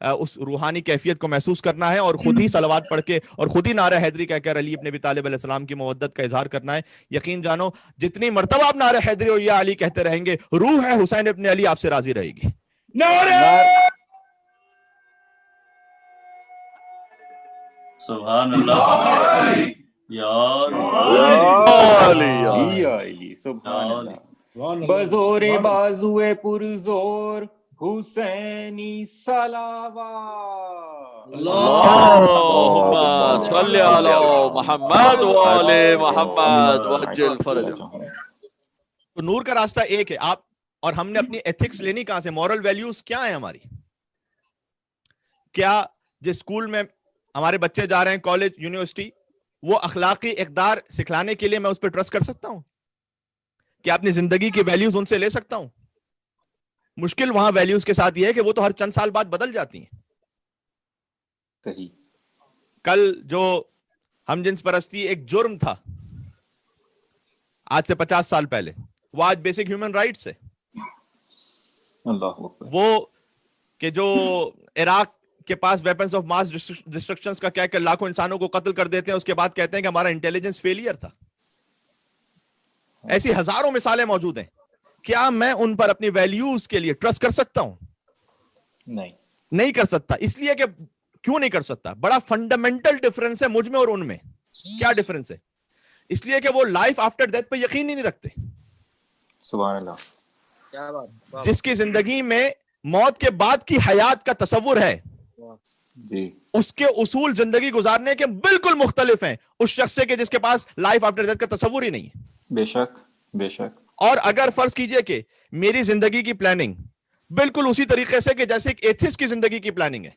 اس روحانی کیفیت کو محسوس کرنا ہے اور خود ہی صلوات پڑھ کے اور خود ہی نعرہ حیدری کہہ کر علی ابن ابی طالب علیہ السلام کی مودت کا اظہار کرنا ہے. یقین جانو جتنی مرتبہ آپ نعرہ حیدری اور یا علی کہتے رہیں گے روح ہے حسین ابن علی آپ سے راضی رہے گی. سبحان اللہ سبحان اللہ. بزور بازوئے پرزور حسینی صلوات. اللهم صل على محمد وآل محمد وعجل فرجهم. تو نور کا راستہ ایک ہے. آپ اور ہم نے اپنی ایتھکس لینی کہاں سے؟ مورل ویلیوز کیا ہیں ہماری؟ کیا جس اسکول میں ہمارے بچے جا رہے ہیں کالج یونیورسٹی وہ اخلاقی اقدار سکھلانے کے لیے میں اس پہ ٹرسٹ کر سکتا ہوں؟ کیا اپنی زندگی کی ویلیوز ان سے لے سکتا ہوں؟ مشکل وہاں ویلیوز کے ساتھ یہ ہے کہ وہ تو ہر چند سال بعد بدل جاتی ہیں. صحیح. کل جو ہم جنس پرستی ایک جرم تھا آج سے 50 سال پہلے، وہ آج بیسک ہیومن رائٹس ہے. اللہ اکبر. وہ کہ جو عراق کے پاس ویپنز آف ماس ڈسٹرکشنز کا کہہ کر لاکھوں انسانوں کو قتل کر دیتے ہیں، اس کے بعد کہتے ہیں کہ ہمارا انٹیلیجنس فیلئر تھا. ایسی ہزاروں مثالیں موجود ہیں. کیا میں ان پر اپنی ویلیوز کے لیے ٹرسٹ کر سکتا ہوں؟ نہیں کر سکتا. اس لیے کہ کیوں نہیں کر سکتا؟ بڑا فنڈامنٹل ڈفرنس ہے مجھ میں اور ان میں. کیا ڈفرنس ہے؟ اس لیے کہ وہ لائف آفٹر ڈیتھ پہ یقین ہی نہیں رکھتے. سبحان اللہ. جس کی زندگی میں موت کے بعد کی حیات کا تصور ہے اس کے اصول زندگی گزارنے کے بالکل مختلف ہیں اس شخص سے کہ جس کے پاس لائف آفٹر ڈیتھ کا تصور ہی نہیں ہے. بے شک بے شک. اور اگر فرض کیجئے کہ میری زندگی کی پلاننگ بالکل اسی طریقے سے کہ جیسے ایک ایتھسٹ کی زندگی کی پلاننگ ہے،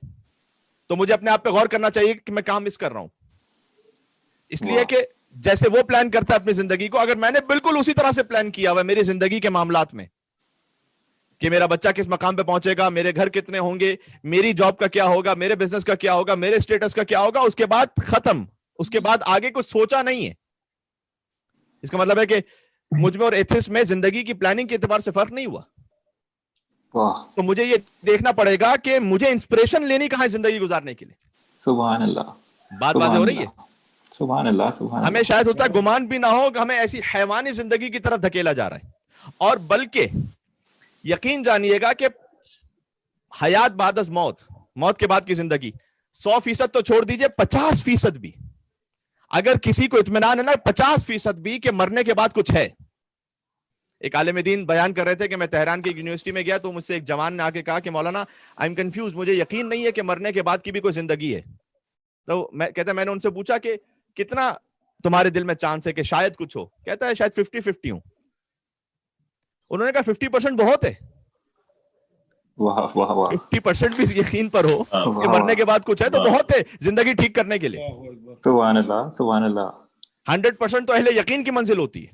تو مجھے اپنے آپ پہ غور کرنا چاہیے کہ میں کام مس کر رہا ہوں. اس لیے کہ جیسے وہ پلان کرتا ہے اپنی زندگی کو، اگر میں نے بالکل اسی طرح سے پلان کیا ہوا ہے میری زندگی کے معاملات میں کہ میرا بچہ کس مقام پہ پہنچے گا، میرے گھر کتنے ہوں گے، میری جاب کا کیا ہوگا، میرے بزنس کا کیا ہوگا، میرے اسٹیٹس کا کیا ہوگا، اس کے بعد ختم. اس کے بعد آگے کچھ سوچا نہیں ہے. اس کا مطلب ہے کہ مجھ میں اور ایتھسٹ میں زندگی کی پلاننگ کے اعتبار سے فرق نہیں ہوا. تو مجھے یہ دیکھنا پڑے گا کہ مجھے انسپریشن لینی کہاں ہے زندگی گزارنے کے لیے. سبحان اللہ. بات واضح ہو رہی ہے؟ سبحان اللہ. سبحان. ہمیں شاید ہوتا ہے گمان بھی نہ ہو کہ ہمیں ایسی حیوانی زندگی کی طرف دھکیلا جا رہا ہے، اور بلکہ یقین جانیے گا کہ حیات بعد از موت، موت کے بعد کی زندگی 100% تو چھوڑ دیجئے، 50% بھی اگر کسی کو اطمینان ہے نا 50% بھی کہ مرنے کے بعد کچھ ہے. ایک عالم دین بیان کر رہے تھے کہ میں تہران کی یونیورسٹی میں گیا تو مجھ سے ایک جوان نے آ کے کہا کہ مولانا آئی ایم کنفیوز، مجھے یقین نہیں ہے کہ مرنے کے بعد کی بھی کوئی زندگی ہے. تو میں نے ان سے پوچھا کہ کتنا تمہارے دل میں چانس ہے کہ شاید کچھ ہو؟ کہتا ہے شاید 50-50 ہوں. انہوں نے کہا 50% بہت ہے. 50% بھی یقین پر ہو کہ مرنے کے بعد کچھ ہے تو بہت ہے زندگی ٹھیک کرنے کے لیے. سبحان اللہ. سبحان اللہ. 100% تو اہل یقین کی منزل ہوتی ہے.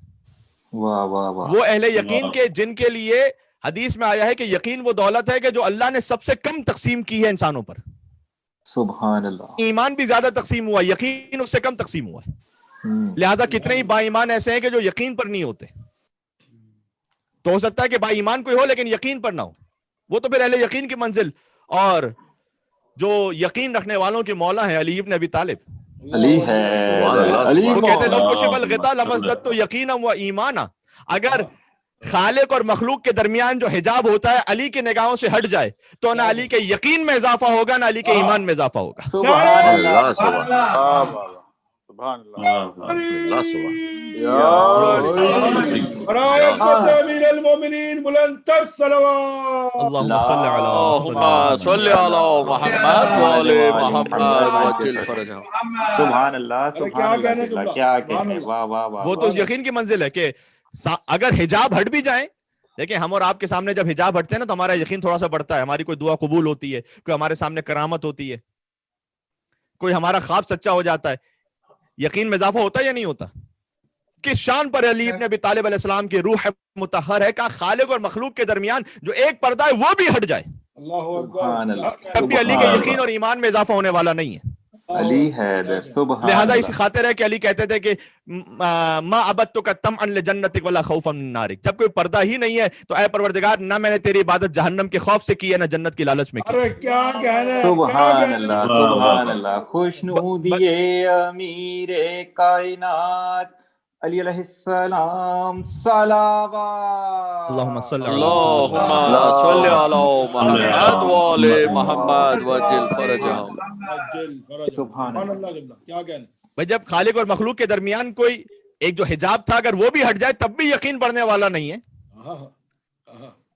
وہ اہل یقین کے جن کے لیے حدیث میں آیا ہے کہ یقین وہ دولت ہے کہ جو اللہ نے سب سے کم تقسیم کی ہے انسانوں پر. سبحان اللہ. ایمان بھی زیادہ تقسیم ہوا، یقین اس سے کم تقسیم ہوا ہے. لہذا کتنے ہی با ایمان ایسے ہیں کہ جو یقین پر نہیں ہوتے. تو ہو سکتا ہے کہ با ایمان کوئی ہو لیکن یقین پر نہ ہو، وہ تو پھر اہل یقین کی منزل. اور جو یقین رکھنے والوں کے مولا ہیں علی ابن ابی طالب، علی ہے. وہ کہتے ہیں لو کشف الغطاء لمزددت یقینا و ایمانا. اگر خالق اور مخلوق کے درمیان جو حجاب ہوتا ہے علی کی نگاہوں سے ہٹ جائے تو نہ علی کے یقین میں اضافہ ہوگا نہ علی کے ایمان میں اضافہ ہوگا. سبحان اللہ. سبحان اللہ. سبحان اللہ. امیر المومنین بلند تر صلوات. اللهم صل علی اللهم صل على محمد وآل محمد وعجل فرجهم. سبحان اللہ. سبحان اللہ. کیا کہنے. واہ واہ واہ. وہ تو اس یقین کی منزل ہے کہ اگر حجاب ہٹ بھی جائیں، دیکھیں ہم اور آپ کے سامنے جب حجاب ہٹتے ہیں نا تو ہمارا یقین تھوڑا سا بڑھتا ہے، ہماری کوئی دعا قبول ہوتی ہے، کوئی ہمارے سامنے کرامت ہوتی ہے، کوئی ہمارا خواب سچا ہو جاتا ہے. یقین میں اضافہ ہوتا ہے یا نہیں ہوتا؟ کس شان پر علی ابن ابی طالب علیہ السلام کی روح مطہر ہے کہ خالق اور مخلوق کے درمیان جو ایک پردہ ہے وہ بھی ہٹ جائے. اللہ اکبر. تب بھی علی کے یقین اور ایمان میں اضافہ ہونے والا نہیں ہے. علی حیدر سبحان لہذا اللہ. اسی خاطر ہے کہ علی کہتے تھے کہ ما عبدتک طمعا لجنتک ولا خوفا من نارک، جب کوئی پردہ ہی نہیں ہے تو اے پروردگار نہ میں نے تیری عبادت جہنم کے خوف سے کی ہے نہ جنت کی لالچ میں کی. ارے کیا کہنا ہے، سبحان اللہ سبحان اللہ. خوشنودی امیر کائنات علی علیہ السلام صلوات. اللہم صلی اللهم صل على محمد وآل محمد وجل فرجهم. سبحان اللہ کیا کہنا ہے. بھائی جب خالق اور مخلوق کے درمیان کوئی ایک جو حجاب تھا اگر وہ بھی ہٹ جائے تب بھی یقین بڑھنے والا نہیں ہے،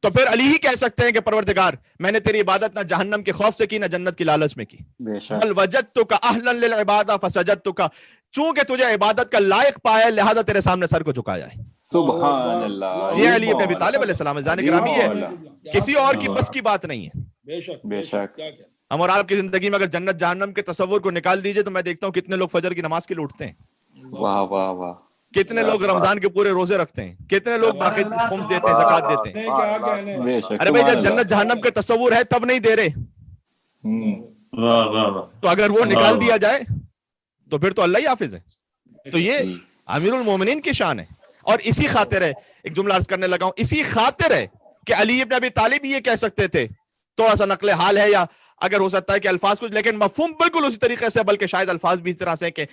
تو پھر علی ہی کہہ سکتے ہیں کہ پروردگار میں نے تیری عبادت نہ جہنم کے خوف سے کی نہ جنت کی لالچ میں کی. بے شک. بل وجدتک اہلا للعبادہ فسجدتک، چونکہ تجھے عبادت کا لائق پایا لہذا تیرے سامنے سر کو جھکایا ہے. سبحان اللہ. یہ علی ابن ابی طالب علیہ السلام جان گرامی ہے، کسی اور کی بس کی بات نہیں ہے. بے شک بے شک. کیا کہنا. ہم اور آپ کی زندگی میں اگر جنت جہنم کے تصور کو نکال دیجئے تو میں دیکھتا ہوں کتنے لوگ فجر کی نماز کے لیے اٹھتے ہیں، واہ واہ واہ. کتنے لوگ رمضان کے پورے روزے رکھتے ہیں، کتنے لوگ باقی خمس دیتے ہیں، زکوٰۃ دیتے ہیں. کیا کہنا ہے. بے شک. ارے بھائی جب جنت جہنم کے تصور ہے تب نہیں دے رہے، تو اگر وہ نکال دیا جائے تو پھر تو اللہ ہی حافظ ہے. تو یہ امیر المومنین کی شان ہے. اور اسی خاطر ہے، ایک جملہ عرض کرنے لگا ہوں، اسی خاطر ہے کہ علی ابن ابی طالب یہ کہہ سکتے تھے، تھوڑا سا نقل حال ہے یا اگر ہو سکتا ہے کہ الفاظ کچھ، لیکن مفہوم بالکل اسی طریقے سے، بلکہ شاید الفاظ بھی اس طرح سے کہ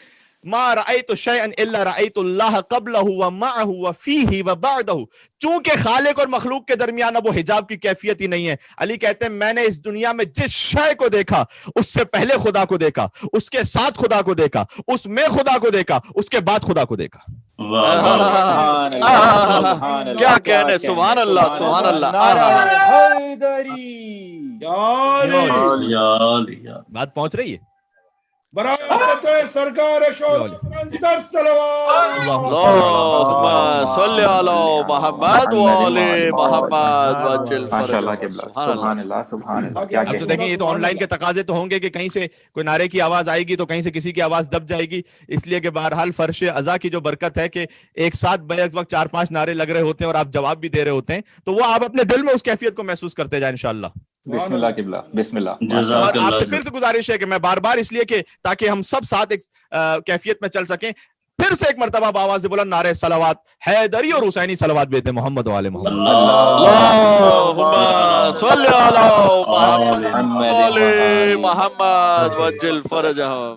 ما رأیت شیئا الا رأیت اللہ قبلہ ومعہ وفیہ وبعدہ، چونکہ خالق اور مخلوق کے درمیان اب وہ حجاب کی کیفیت ہی نہیں ہے. علی کہتے ہیں میں نے اس دنیا میں جس شے کو دیکھا اس سے پہلے خدا کو دیکھا، اس کے ساتھ خدا کو دیکھا، اس میں خدا کو دیکھا، اس کے بعد خدا کو دیکھا. کیا کہنے. سبحان اللہ سبحان اللہ. بات پہنچ رہی ہے. برات سرکار اندر صلوات. اللهم صل على محمد وآل محمد وجل ماشاءاللہ فرجهم. قبلہ. سبحان اللہ سبحان اللہ. کیا اب تو کہتے دیکھیں یہ تو آن لائن کے تقاضے تو ہوں گے کہ کہیں سے کوئی نعرے کی آواز آئے گی تو کہیں سے کسی کی آواز دب جائے گی، اس لیے کہ بہرحال فرش ازا کی جو برکت ہے کہ ایک ساتھ بیک وقت 4-5 نعرے لگ رہے ہوتے ہیں اور آپ جواب بھی دے رہے ہوتے ہیں، تو وہ آپ اپنے دل میں اس کیفیت کو محسوس کرتے جائیں انشاءاللہ. بسم اللہ قبلہ. بسم اللہ. اور آپ سے پھر سے گزارش ہے کہ میں بار بار اس لیے کہ تاکہ ہم سب ساتھ ایک کیفیت میں چل سکیں، پھر سے ایک مرتبہ بآواز بلند نعرہ صلوات حیدری اور حسینی صلوات بیت محمد و آل محمد. اللهم صل على محمد وآل محمد وجل فرجهم.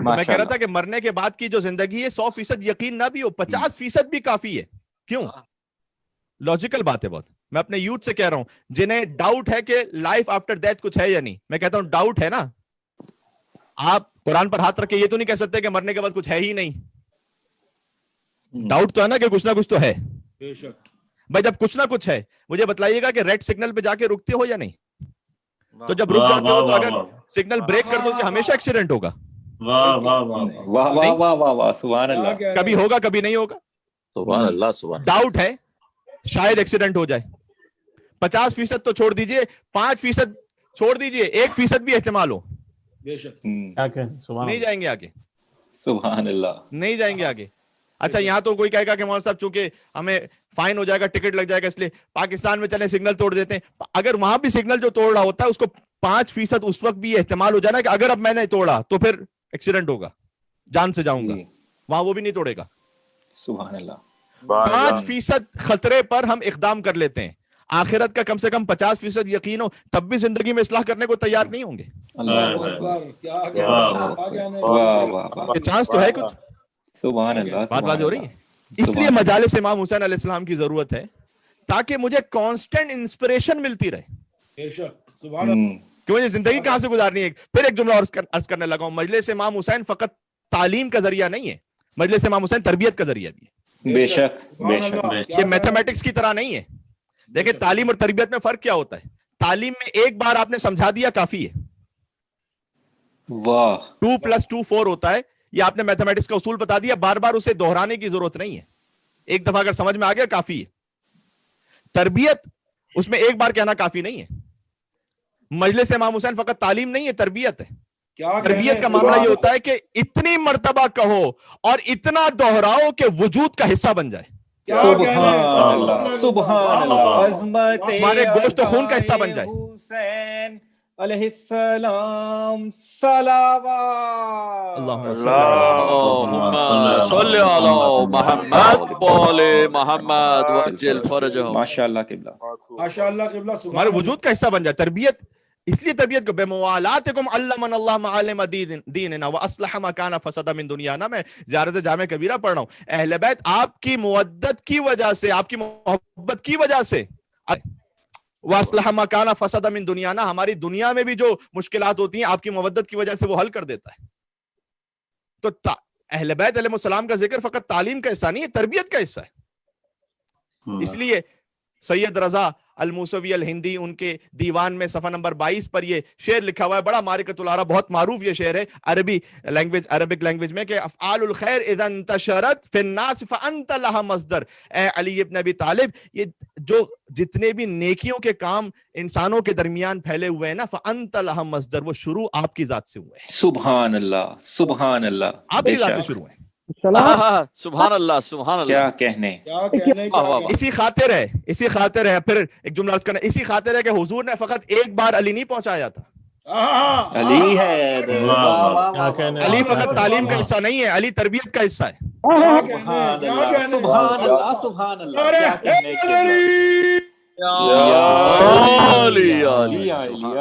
میں کہہ رہا تھا کہ مرنے کے بعد کی جو زندگی ہے 100% یقین نہ بھی ہو، 50% بھی کافی ہے. کیوں؟ لاجیکل بات ہے بہت. میں اپنے یوتھ سے کہہ رہا ہوں جنہیں ڈاؤٹ ہے کہ لائف آفٹر ڈیتھ کچھ ہے یا نہیں، میں کہتا ہوں ڈاؤٹ ہے نا، آپ قرآن پر ہاتھ رکھ کے یہ تو نہیں کہہ سکتے کہ مرنے کے بعد کچھ ہے ہی نہیں. ڈاؤٹ تو ہے نا کہ کچھ نہ کچھ تو ہے. بھائی جب کچھ نہ کچھ ہے مجھے بتلائیے گا کہ ریڈ سگنل پہ جا کے رکتے ہو یا نہیں؟ تو جب رک جاتے ہو تو اگر سگنل بریک کر دو کہ ہمیشہ ایکسیڈنٹ ہوگا. سبحان اللہ. کبھی ہوگا کبھی نہیں ہوگا. سبحان اللہ سبحان. ڈاؤٹ ہے شاید ایکسیڈنٹ ہو جائے. 50% تو چھوڑ دیجئے، 5% چھوڑ دیجئے، 1% بھی احتمال ہو. نہیں جائیں گے آگے. سبحان اللہ. نہیں جائیں گے آگے. اچھا یہاں تو کوئی کہے گا کہ مولانا صاحب چونکہ ہمیں فائن ہو جائے گا، ٹکٹ لگ جائے گا، اس لیے پاکستان میں چلیں سگنل توڑ دیتے ہیں. اگر وہاں بھی سگنل جو توڑ رہا ہوتا ہے اس کو 5% اس وقت بھی احتمال ہو جانا کہ اگر اب میں نے توڑا تو پھر ایکسیڈنٹ ہوگا، جان سے جاؤں گا. وہاں وہ بھی نہیں توڑے گا. سبحان اللہ. 5% خطرے پر ہم اقدام کر لیتے ہیں. آخرت کا کم سے کم 50% یقین ہو تب بھی زندگی میں اصلاح کرنے کو تیار نہیں ہوں گے. چانس تو ہے کچھ. سبحان اللہ. بات واضح ہو رہی ہے. اس لیے مجالس امام حسین علیہ السلام کی ضرورت ہے تاکہ مجھے کانسٹنٹ انسپریشن ملتی رہے کہ مجھے زندگی کہاں سے گزارنی ہے. پھر ایک جملہ عرض کرنے لگا ہوں، مجلس امام حسین فقط تعلیم کا ذریعہ نہیں ہے، مجلس امام حسین تربیت کا ذریعہ بھی ہے. بے شک بے شک. یہ میتھمیٹکس کی طرح نہیں ہے. دیکھیں تعلیم اور تربیت میں فرق کیا ہوتا ہے. تعلیم میں ایک بار آپ نے سمجھا دیا کافی ہے. واہ. 2+2 4 ہوتا ہے. یہ آپ نے میتھمیٹکس کا اصول بتا دیا، بار بار اسے دہرانے کی ضرورت نہیں ہے. ایک دفعہ اگر سمجھ میں آ گیا کافی ہے. تربیت اس میں ایک بار کہنا کافی نہیں ہے. مجلس امام حسین فقط تعلیم نہیں ہے، تربیت ہے. تربیت کا معاملہ یہ ہوتا ہے کہ اتنی مرتبہ کہو اور اتنا دہراؤ کہ وجود کا حصہ بن جائے. سبحان اللہ. سبحان اللہ. عظمت ہمارے گوشت و خون کا حصہ بن جائے. حسین علیہ السلام صلوات اللهم صل علی محمد وآل محمد وعجل فرجهم. ماشاءاللہ قبلہ. ماشاءاللہ قبلہ. ہمارے وجود کا حصہ بن جائے تربیت. اس لیے تربیت کو بموالاتکم علمنا اللہ معالم دیننا واصلح ما کان فسد من دنیانا. میں زیارت جامع کبیرہ پڑھ رہا ہوں. اہل بیت آپ کی مودت کی وجہ سے، آپ کی محبت کی وجہ سے، واصلح ما کان فسد من دنیانا، ہماری دنیا میں بھی جو مشکلات ہوتی ہیں آپ کی مودت کی وجہ سے وہ حل کر دیتا ہے. تو اہل بیت علیہ السلام کا ذکر فقط تعلیم کا حصہ نہیں ہے، تربیت کا حصہ ہے. اس لیے سید رضا الموسوی الہندی ان کے دیوان میں صفحہ نمبر 22 پر یہ شعر لکھا ہوا ہے، بڑا معرکۃ العرب، بہت معروف یہ شعر ہے عربک لینگویج میں، کہ افعال الخیر اذا انتشرت فی الناس فانت لها مصدر. اے علی ابن ابی طالب، یہ جو جتنے بھی نیکیوں کے کام انسانوں کے درمیان پھیلے ہوئے ہیں نا، فانت لها مصدر، وہ شروع آپ کی ذات سے ہوئے ہیں. سبحان اللہ سبحان اللہ. آپ کی ذات سے شروع ہیں. سبحان اللہ سبحان اللہ. کیا کہنے. اسی خاطر ہے پھر ایک جملہ عرض کرنا، اسی خاطر ہے کہ حضور نے فقط ایک بار علی نہیں پہنچایا تھا. علی ہے، علی فقط تعلیم کا حصہ نہیں ہے، علی تربیت کا حصہ ہے. سبحان اللہ سبحان اللہ. کیا کہنے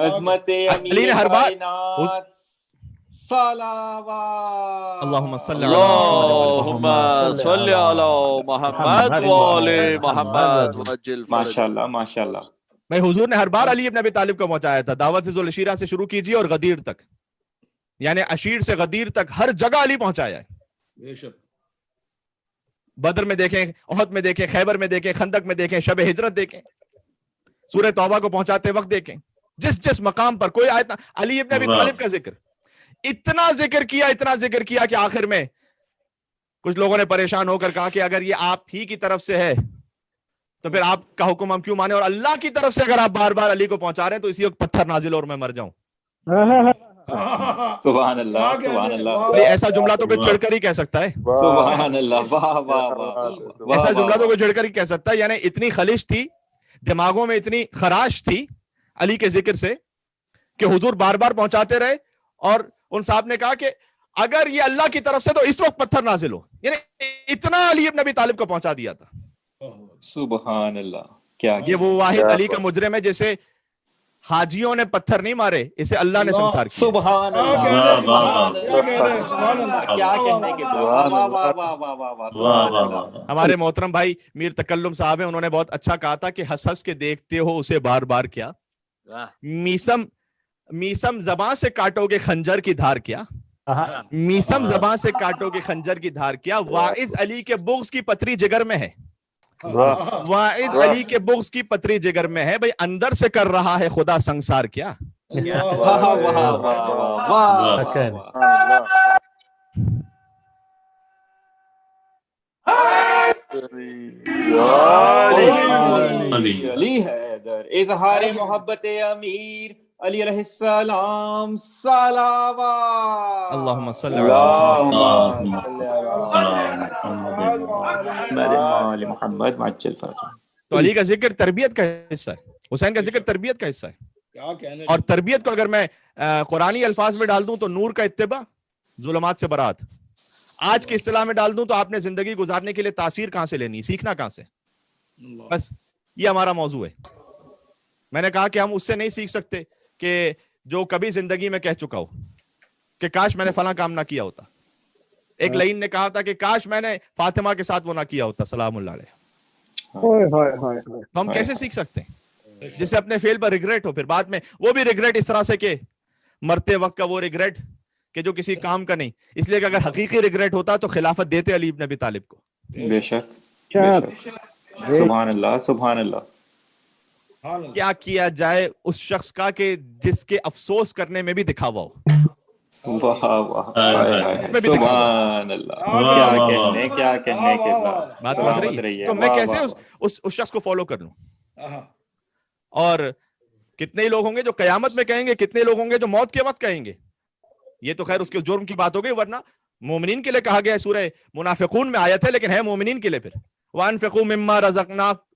عظمت علی نے ہر بار صلوات. اللہم صل اللہم صل علی محمد وآل محمد وعجل فرجهم. ماشاءاللہ ماشاءاللہ. بھائی حضور نے ہر بار علی ابن ابی طالب کو پہنچایا تھا. دعوت ذو العشیرہ سے شروع کیجیے اور غدیر تک، یعنی عشیر سے غدیر تک ہر جگہ علی پہنچایا ہے. بدر میں دیکھیں، احد میں دیکھیں، خیبر میں دیکھیں، خندق میں دیکھیں، شب ہجرت دیکھیں، سورہ توبہ کو پہنچاتے وقت دیکھیں، جس مقام پر کوئی آیت نہ. علی ابن ابی طالب کا ذکر اتنا ذکر کیا کہ آخر میں کچھ لوگوں نے پریشان ہو کر کہا کہ اگر یہ آپ ہی کی طرف سے ہے تو پھر آپ کا حکم ہم کیوں مانے، اور اللہ کی طرف سے اگر آپ بار بار علی کو پہنچا رہے ہیں تو اسی وقت پتھر نازل اور میں مر جاؤں. سبحان اللہ سبحان اللہ. ایسا جملہ تو کوئی چڑھ کر ہی کہہ سکتا ہے. سبحان اللہ. واہ واہ واہ. ایسا جملہ تو کوئی چڑھ کر ہی کہہ سکتا ہے. یعنی اتنی خلش تھی دماغوں میں، اتنی خراش تھی علی کے ذکر سے کہ حضور بار بار پہنچاتے رہے، اور ان صاحب نے کہا کہ اگر یہ اللہ کی طرف سے تو اس وقت پتھر نازل ہو. یعنی اتنا علی ابن ابی طالب کو پہنچا دیا تھا. سبحان اللہ. کیا یہ وہ واحد علی کا مجرم ہے جسے حاجیوں نے پتھر نہیں مارے، اسے اللہ نے سنسار کیا. سبحان اللہ. کیا کہنے کے. ہمارے محترم بھائی میر تکلم صاحب ہیں، انہوں نے بہت اچھا کہا تھا کہ ہنس ہنس کے دیکھتے ہو اسے بار بار کیا، میسم زبان سے کاٹو گے خنجر کی دھار کیا، میسم زبان سے کاٹو گے خنجر کی دھار کیا. واعظ علی کے بغض کی پتری جگر میں ہے، واعظ علی کے بغض کی پتری جگر میں ہے. بھئی اندر سے کر رہا ہے خدا سنسار کیا. علی حیدر. اظہار محبت امیر علی علیہ السلام صلوات. اللہم صل علی محمد وعجل فرجهم. تو علی کا ذکر تربیت کا حصہ ہے، حسین کا ذکر تربیت کا حصہ ہے. اور تربیت کو اگر میں قرآنی الفاظ میں ڈال دوں تو نور کا اتباع، ظلمات سے برات. آج کی اصطلاح میں ڈال دوں تو آپ نے زندگی گزارنے کے لیے تاثیر کہاں سے لینی، سیکھنا کہاں سے. بس یہ ہمارا موضوع ہے. میں نے کہا کہ ہم اس سے نہیں سیکھ سکتے کہ جو کبھی زندگی میں کہہ چکا ہو کہ کاش میں نے فلاں کام نہ کیا ہوتا. ایک لعین نے کہا تھا کہ کاش میں نے فاطمہ کے ساتھ وہ نہ کیا ہوتا سلام اللہ علیہ. تو ہم کیسے سیکھ سکتے ہیں جسے اپنے فیل پر ریگریٹ ہو، پھر بعد میں وہ بھی ریگریٹ اس طرح سے کہ مرتے وقت کا وہ ریگریٹ کہ جو کسی کام کا نہیں. اس لیے کہ اگر حقیقی ریگریٹ ہوتا تو خلافت دیتے علی ابن ابی طالب کو. بے شک. سبحان اللہ سبحان اللہ. کیا کیا جائے اس شخص کا کہ جس کے افسوس کرنے میں بھی دکھاوا ہو. سبحان اللہ. کیا کہنے کے بات سمجھ رہی ہے. تو میں کیسے اس شخص کو فالو کر لوں. اور کتنے ہی لوگ ہوں گے جو قیامت میں کہیں گے، کتنے لوگ ہوں گے جو موت کے وقت کہیں گے. یہ تو خیر اس کے جرم کی بات ہو گئی، ورنہ مومنین کے لیے کہا گیا ہے. سورہ منافقون میں آیت ہے لیکن ہے مومنین کے لیے. پھر وَأَنفِقُوا مِمَّا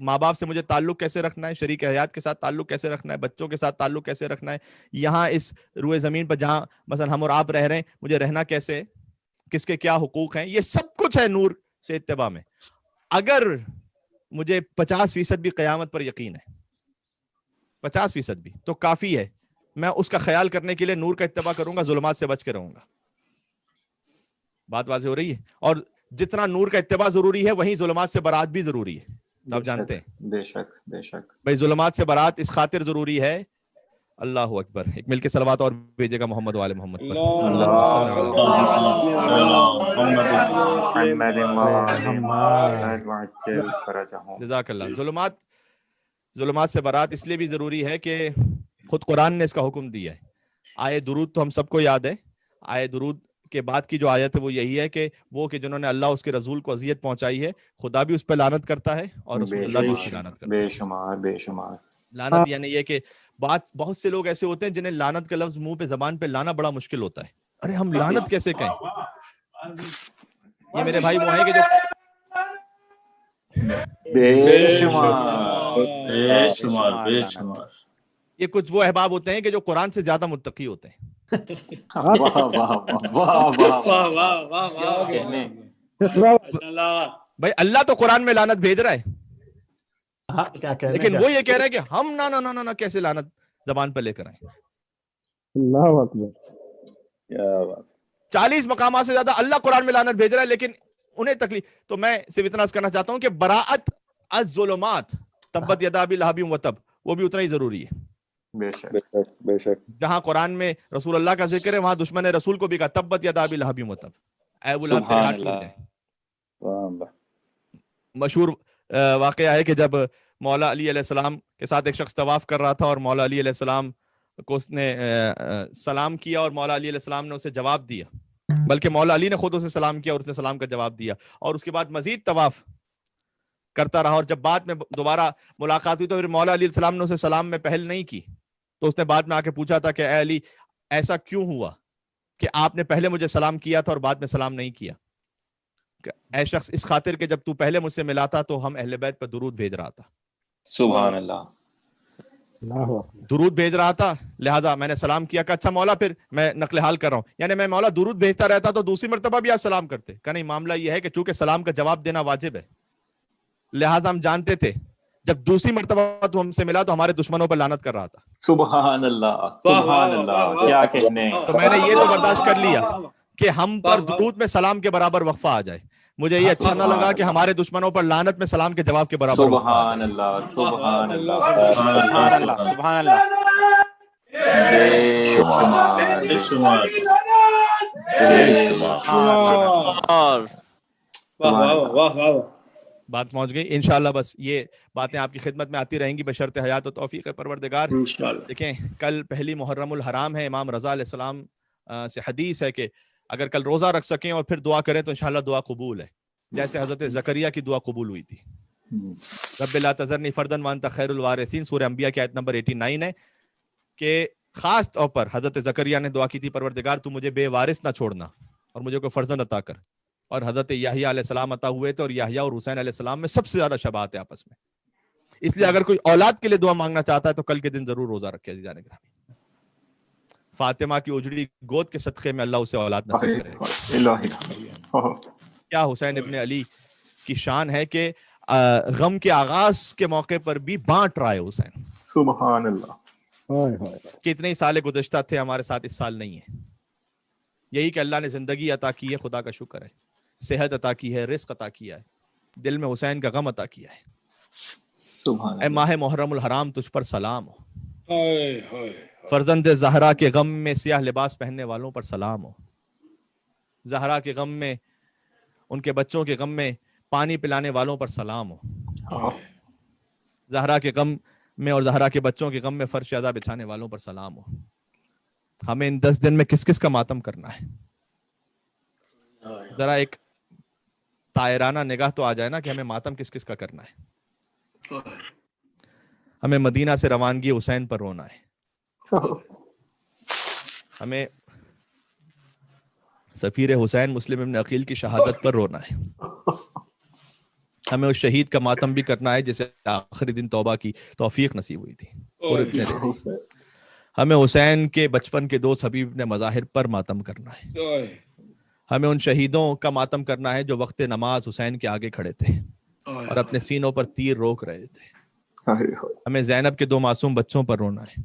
ماں باپ سے مجھے تعلق کیسے رکھنا ہے, شریک حیات کے ساتھ تعلق کیسے رکھنا ہے, بچوں کے ساتھ تعلق کیسے رکھنا ہے, یہاں اس روئے زمین پر جہاں مثلا ہم اور آپ رہ رہے ہیں مجھے رہنا کیسے, کس کے کیا حقوق ہیں, یہ سب کچھ ہے نور سے اتباع میں. اگر مجھے 50% بھی قیامت پر یقین ہے, 50% بھی, تو کافی ہے. میں اس کا خیال کرنے کے لیے نور کا اتباع کروں گا, ظلمات سے بچ کے رہوں گا. بات واضح ہو رہی ہے؟ اور جتنا نور کا اتباع ضروری ہے وہیں ظلمات سے برات بھی ضروری ہے. تو آپ جانتے ہیں بے شک بے شک بھائی ظلمات سے برات اس خاطر ضروری ہے. اللہ اکبر. ایک مل کے صلوات اور بھیجے گا محمد والے محمد پر. جزاک اللہ. ظلمات سے برات اس لیے بھی ضروری ہے کہ خود قرآن نے اس کا حکم دیا ہے. آئے درود تو ہم سب کو یاد ہے. آئے درود کے بعد کی جو آیت ہے وہ یہی ہے کہ وہ کہ جنہوں نے اللہ اس کے رسول کو اذیت پہنچائی ہے, خدا بھی اس پہ لعنت کرتا ہے اور رسول اللہ بھی اس کی لعنت کرتا ہے. بے شمار بے شمار. لعنت یعنی یہ کہ بہت سے لوگ ایسے ہوتے ہیں جنہیں لعنت کا لفظ منہ پہ زبان پہ لانا بڑا مشکل ہوتا ہے. ارے ہم لعنت کیسے کہیں؟ یہ میرے بھائی وہ ہیں کہ جو بے شمار بے شمار بے شمار. یہ کچھ وہ احباب ہوتے ہیں کہ جو قرآن سے زیادہ متقی ہوتے ہیں. واہ واہ واہ واہ واہ. بھائی اللہ تو قرآن میں لعنت بھیج رہا ہے, لیکن وہ یہ کہہ رہا ہے کہ ہم نہ کیسے لعنت زبان پہ لے کر آئیں. اللہ اکبر. 40 مقامات سے زیادہ اللہ قرآن میں لعنت بھیج رہا ہے, لیکن انہیں تکلیف. تو میں صرف اتنا کرنا چاہتا ہوں کہ براءت الظلمات تبت یدا ابی لہب وتب وہ بھی اتنا ہی ضروری ہے. بے شک بے شک. جہاں قرآن میں رسول اللہ کا ذکر ہے وہاں دشمن رسول کو بھی کہا تبت یدا ابی لہب وتب, اے ابو لہب تیرے ہاتھ ٹوٹ جائیں. مشہور واقعہ ہے کہ جب مولا علی علیہ السلام کے ساتھ ایک شخص طواف کر رہا تھا اور مولا علی علیہ السلام کو اس نے سلام کیا اور مولا علی علیہ السلام نے اسے جواب دیا, بلکہ مولا علی نے خود اسے سلام کیا اور اس نے سلام کا جواب دیا, اور اس کے بعد مزید طواف کرتا رہا. اور جب بعد میں دوبارہ ملاقات ہوئی تو پھر مولا علی علیہ السلام نے اسے سلام میں پہل نہیں کی, تو اس نے بعد میں آ کے پوچھا تھا کہ اے علی ایسا کیوں ہوا کہ آپ نے پہلے مجھے سلام کیا تھا اور بعد میں سلام نہیں کیا؟ اے شخص, اس خاطر کہ جب تو پہلے مجھ سے ملا تھا تو ہم اہل بیت پر درود بھیج رہا تھا. سبحان اللہ. درود بھیج رہا تھا لہٰذا میں نے سلام کیا. کہ اچھا مولا پھر میں نقل حال کر رہا ہوں, یعنی میں مولا درود بھیجتا رہتا تو دوسری مرتبہ بھی آپ سلام کرتے؟ کہ نہیں, معاملہ یہ ہے کہ چونکہ سلام کا جواب دینا واجب ہے لہٰذا ہم جانتے تھے جب دوسری مرتبہ تو ہم سے ملا تو ہمارے دشمنوں پر لعنت کر رہا تھا. سبحان اللہ سبحان اللہ. کیا کہنے. تو میں نے یہ تو برداشت کر لیا کہ ہم پر درود میں سلام کے برابر وقفہ آ جائے. مجھے یہ اچھا نہ لگا کہ ہمارے دشمنوں پر لعنت میں سلام کے جواب کے برابر. سبحان اللہ سبحان اللہ سبحان اللہ سبحان اللہ. بے شمار بے شمار واہ واہ واہ. بات پہنچ گئی انشاءاللہ. بس یہ باتیں آپ کی خدمت میں آتی رہیں گی بشرط حیات و توفیق پروردگار. دیکھیں کل پہلی محرم الحرام ہے. امام رضا علیہ السلام سے حدیث ہے کہ اگر کل روزہ رکھ سکیں اور پھر دعا کریں تو انشاءاللہ دعا قبول ہے, جیسے حضرت زکریا کی دعا قبول ہوئی تھی. رب لا تذرنی فردا وانت خیر الوارثین, سورہ انبیاء کی آیت نمبر 89 ہے کہ خاص طور پر حضرت زکریا نے دعا کی تھی پروردگار تو مجھے بے وارث نہ چھوڑنا اور مجھے کوئی فرزند عطا کر. اور حضرت یحییٰ علیہ السلام عطا ہوئے تھے, اور یحییٰ اور حسین علیہ السلام میں سب سے زیادہ شباہت ہے آپس میں. اس لیے اگر کوئی اولاد کے لیے دعا مانگنا چاہتا ہے تو کل کے دن ضرور روزہ رکھے. عزیزان گرامی, فاطمہ کی اجڑی گود کے صدقے میں اللہ اسے اولاد نصیب کرے. کیا حسین ابن علی کی شان ہے کہ غم کے آغاز کے موقع پر بھی بانٹ رہا ہے حسین. سبحان اللہ. کتنے سال گزشتہ تھے ہمارے ساتھ, اس سال نہیں ہے. یہی کہ اللہ نے زندگی عطا کی ہے, خدا کا شکر ہے. صحت عطا کی ہے, رزق عطا کیا ہے, دل میں حسین کا غم عطا کیا ہے. سبحان اے ماہ محرم الحرام تجھ پر سلام ہو. فرزند زہرا کے غم میں سیاہ لباس پہننے والوں پر سلام ہو. زہرا کے غم میں, ان کے بچوں کے غم میں پانی پلانے والوں پر سلام ہو. زہرا کے غم میں اور زہرا کے بچوں کے غم میں فرش عزا بچھانے والوں پر سلام ہو. ہمیں ان 10 دن میں کس کس کا ماتم کرنا ہے؟ ذرا ایک طائرانہ نگاہ تو آ جائے نا کہ ہمیں ماتم کس کس کا کرنا ہے. ہمیں مدینہ سے روانگی حسین پر رونا ہے. ہمیں سفیر حسین مسلم ابن عقیل کی شہادت پر رونا ہے. ہمیں اس شہید کا ماتم بھی کرنا ہے جسے آخری دن توبہ کی توفیق نصیب ہوئی تھی. اور اتنے دن ہمیں حسین کے بچپن کے دوست حبیب نے مظاہر پر ماتم کرنا ہے. ہمیں ان شہیدوں کا ماتم کرنا ہے جو وقت نماز حسین کے آگے کھڑے تھے اور اپنے سینوں پر تیر روک رہے تھے. ہمیں زینب کے 2 معصوم بچوں پر رونا ہے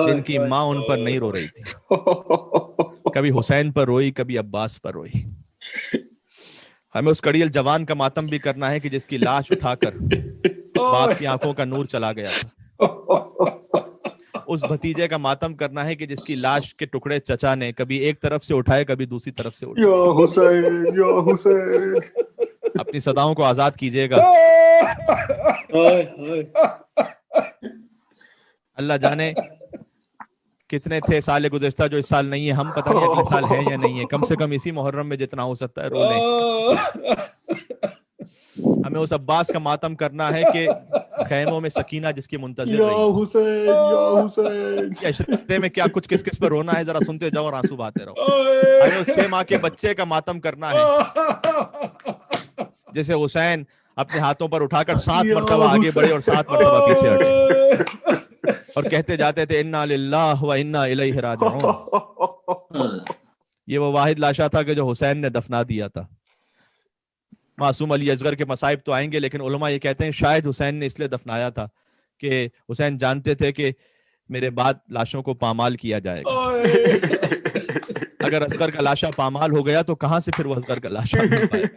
جن کی ماں ان پر نہیں رو رہی تھی. کبھی حسین پر روئی، کبھی عباس پر روئی. ہمیں اس کڑیل جوان کا ماتم بھی کرنا ہے کہ جس کی لاش اٹھا کر باپ کی آنکھوں کا نور چلا گیا تھا. اس بھتیجے کا ماتم کرنا ہے کہ جس کی لاش کے ٹکڑے چچا نے کبھی ایک طرف سے اٹھائے، کبھی دوسری طرف سے اٹھائے. یا حسین یا حسین. اپنی صداؤں کو آزاد کیجیے گا. اللہ جانے کتنے تھے سال گزشتہ جو اس سال نہیں ہے. ہم پتہ نہیں اگلے سال ہیں یا نہیں ہے. کم سے کم اسی محرم میں جتنا ہو سکتا ہے رو لیں. ہمیں اس عباس کا ماتم کرنا ہے کہ خیموں میں سکینہ جس کی منتظر رہی. یا حسین یا حسین. عشرے میں کیا کچھ کس کس پر رونا ہے ذرا سنتے جاؤ اور آنسو بہاتے رہو. ہمیں اس 6 ماہ کے بچے کا ماتم کرنا ہے جسے حسین اپنے ہاتھوں پر اٹھا کر 7 مرتبہ آگے بڑھے اور 7 مرتبہ پیچھے ہٹے اور کہتے جاتے تھے انا للہ و انا الیہ راجعون. یہ وہ واحد لاشا تھا کہ جو حسین نے دفنا دیا تھا. معصوم علی اصغر کے مصائب تو آئیں گے، لیکن علماء یہ کہتے ہیں شاید حسین نے اس لیے دفنایا تھا کہ حسین جانتے تھے کہ میرے بعد لاشوں کو پامال کیا جائے گا. اگر اصغر کا لاشا پامال ہو گیا تو کہاں سے پھر وہ اصغر کا لاشا مل پائے گا.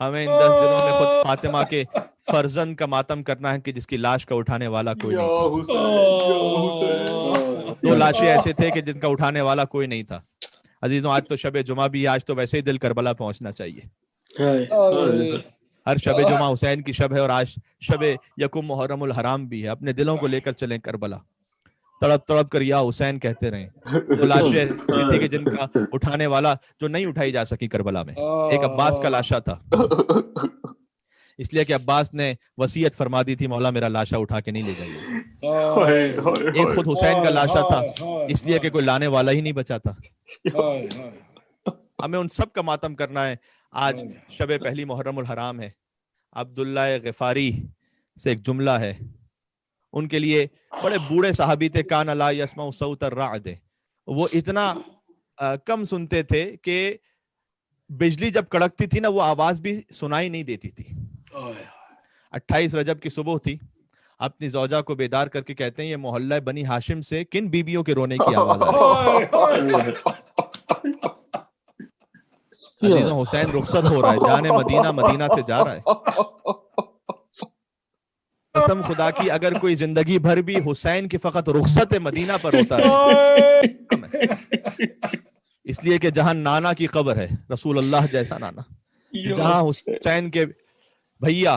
ہمیں ان 10 دنوں میں خود فاطمہ کے فرزند کا ماتم کرنا ہے کہ جس کی لاش کا اٹھانے والا کوئی نہیں تھا. 2 لاشیں ایسے تھے کہ جن کا اٹھانے والا کوئی نہیں تھا. عزیزوں آج تو شب جمعہ بھی ہے، آج تو ویسے ہی دل کربلا پہنچنا چاہیے. ہر شب جمعہ حسین کی شب ہے اور آج شب یکم محرم الحرام بھی ہے. اپنے دلوں کو لے کر چلیں کربلا، تڑپ تڑپ کر یا حسین کہتے رہیں. وہ لاشیں ایسی تھی کہ جن کا اٹھانے والا جو نہیں اٹھائی جا سکی کربلا میں. ایک عباس کا لاشا تھا، اس لیے کہ عباس نے وصیت فرما دی تھی مولا میرا لاشا اٹھا کے نہیں لے جائیے. ایک خود حسین کا لاشا تھا، اس لیے کہ کوئی لانے والا ہی نہیں بچا تھا. ہمیں ان سب کا ماتم کرنا ہے. آج شب پہلی محرم الحرام ہے. عبداللہ غفاری سے ایک جملہ ہے، ان کے لیے بڑے بوڑھے صحابی تھے. کان لا یسمع صوت الرعد، وہ اتنا کم سنتے تھے کہ بجلی جب کڑکتی تھی نا وہ آواز بھی سنائی نہیں دیتی تھی. 28 رجب کی صبح تھی، اپنی زوجہ کو بیدار کر کے کہتے ہیں یہ محلہ بنی ہاشم سے کن بیبیوں کے رونے کی آواز آئی. عزیزوں حسین رخصت ہو رہا ہے، جانے مدینہ، مدینہ سے جا رہا ہے. قسم خدا کی اگر کوئی زندگی بھر بھی حسین کی فقط رخصت مدینہ پر ہوتا ہے، اس لیے کہ جہاں نانا کی قبر ہے، رسول اللہ جیسا نانا، جہاں حسین کے بھیا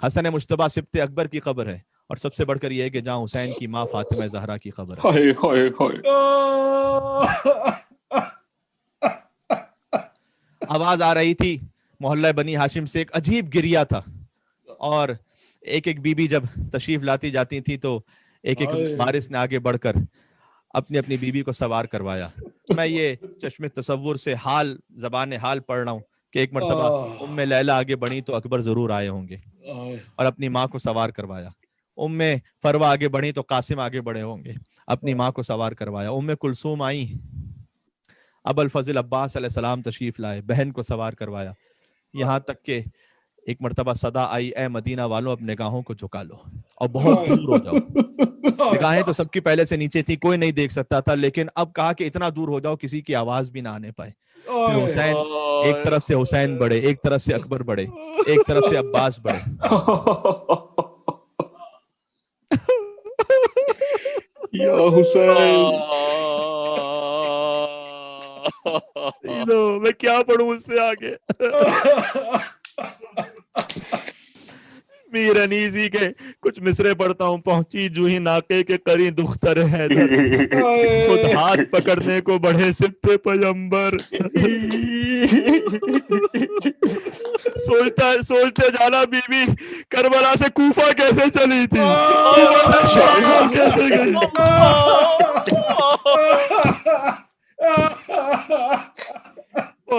حسن مجتبیٰ سبط اکبر کی قبر ہے، اور سب سے بڑھ کر یہ ہے کہ جہاں حسین کی ماں فاطمہ زہرا کی قبر ہے. آواز آ رہی تھی محلہ بنی ہاشم سے، ایک عجیب گریہ تھا، اور ایک ایک بی بی جب تشریف لاتی جاتی تھی تو ایک ایک وارث نے آگے بڑھ کر اپنی اپنی بیوی کو سوار کروایا. میں یہ چشم تصور سے حال زبان حال پڑھ رہا ہوں کہ ایک مرتبہ ام لیلہ آگے بڑھی تو اکبر ضرور آئے ہوں گے اور اپنی ماں کو سوار کروایا. ام فروہ آگے بڑھی تو قاسم آگے بڑھے ہوں گے، اپنی ماں کو سوار کروایا. ام کلثوم آئی، ابو الفضل عباس علیہ السلام تشریف لائے، بہن کو سوار کروایا. یہاں تک کہ ایک مرتبہ صدا آئی اے مدینہ والوں اب نگاہوں کو جھکا لو اور بہت دور ہو جاؤ. نگاہیں تو سب کی پہلے سے نیچے تھی، کوئی نہیں دیکھ سکتا تھا، لیکن اب کہا کہ اتنا دور ہو جاؤ کسی کی آواز بھی نہ آنے پائے. حسین ایک طرف سے حسین بڑھے، ایک طرف سے اکبر بڑھے، ایک طرف سے عباس بڑھے. یا حسین میں کیا پڑھوں اس سے آگے. میر انیسی کے کچھ مصرے پڑھتا ہوں. پہنچی جو ہی ناقے کے قری دختر حیدر، خود ہاتھ پکڑنے کو بڑھے سبط پیغمبر. سوچتے جانا بی بی کربلا سے کوفہ کیسے چلی تھی، شام کیسے گئی.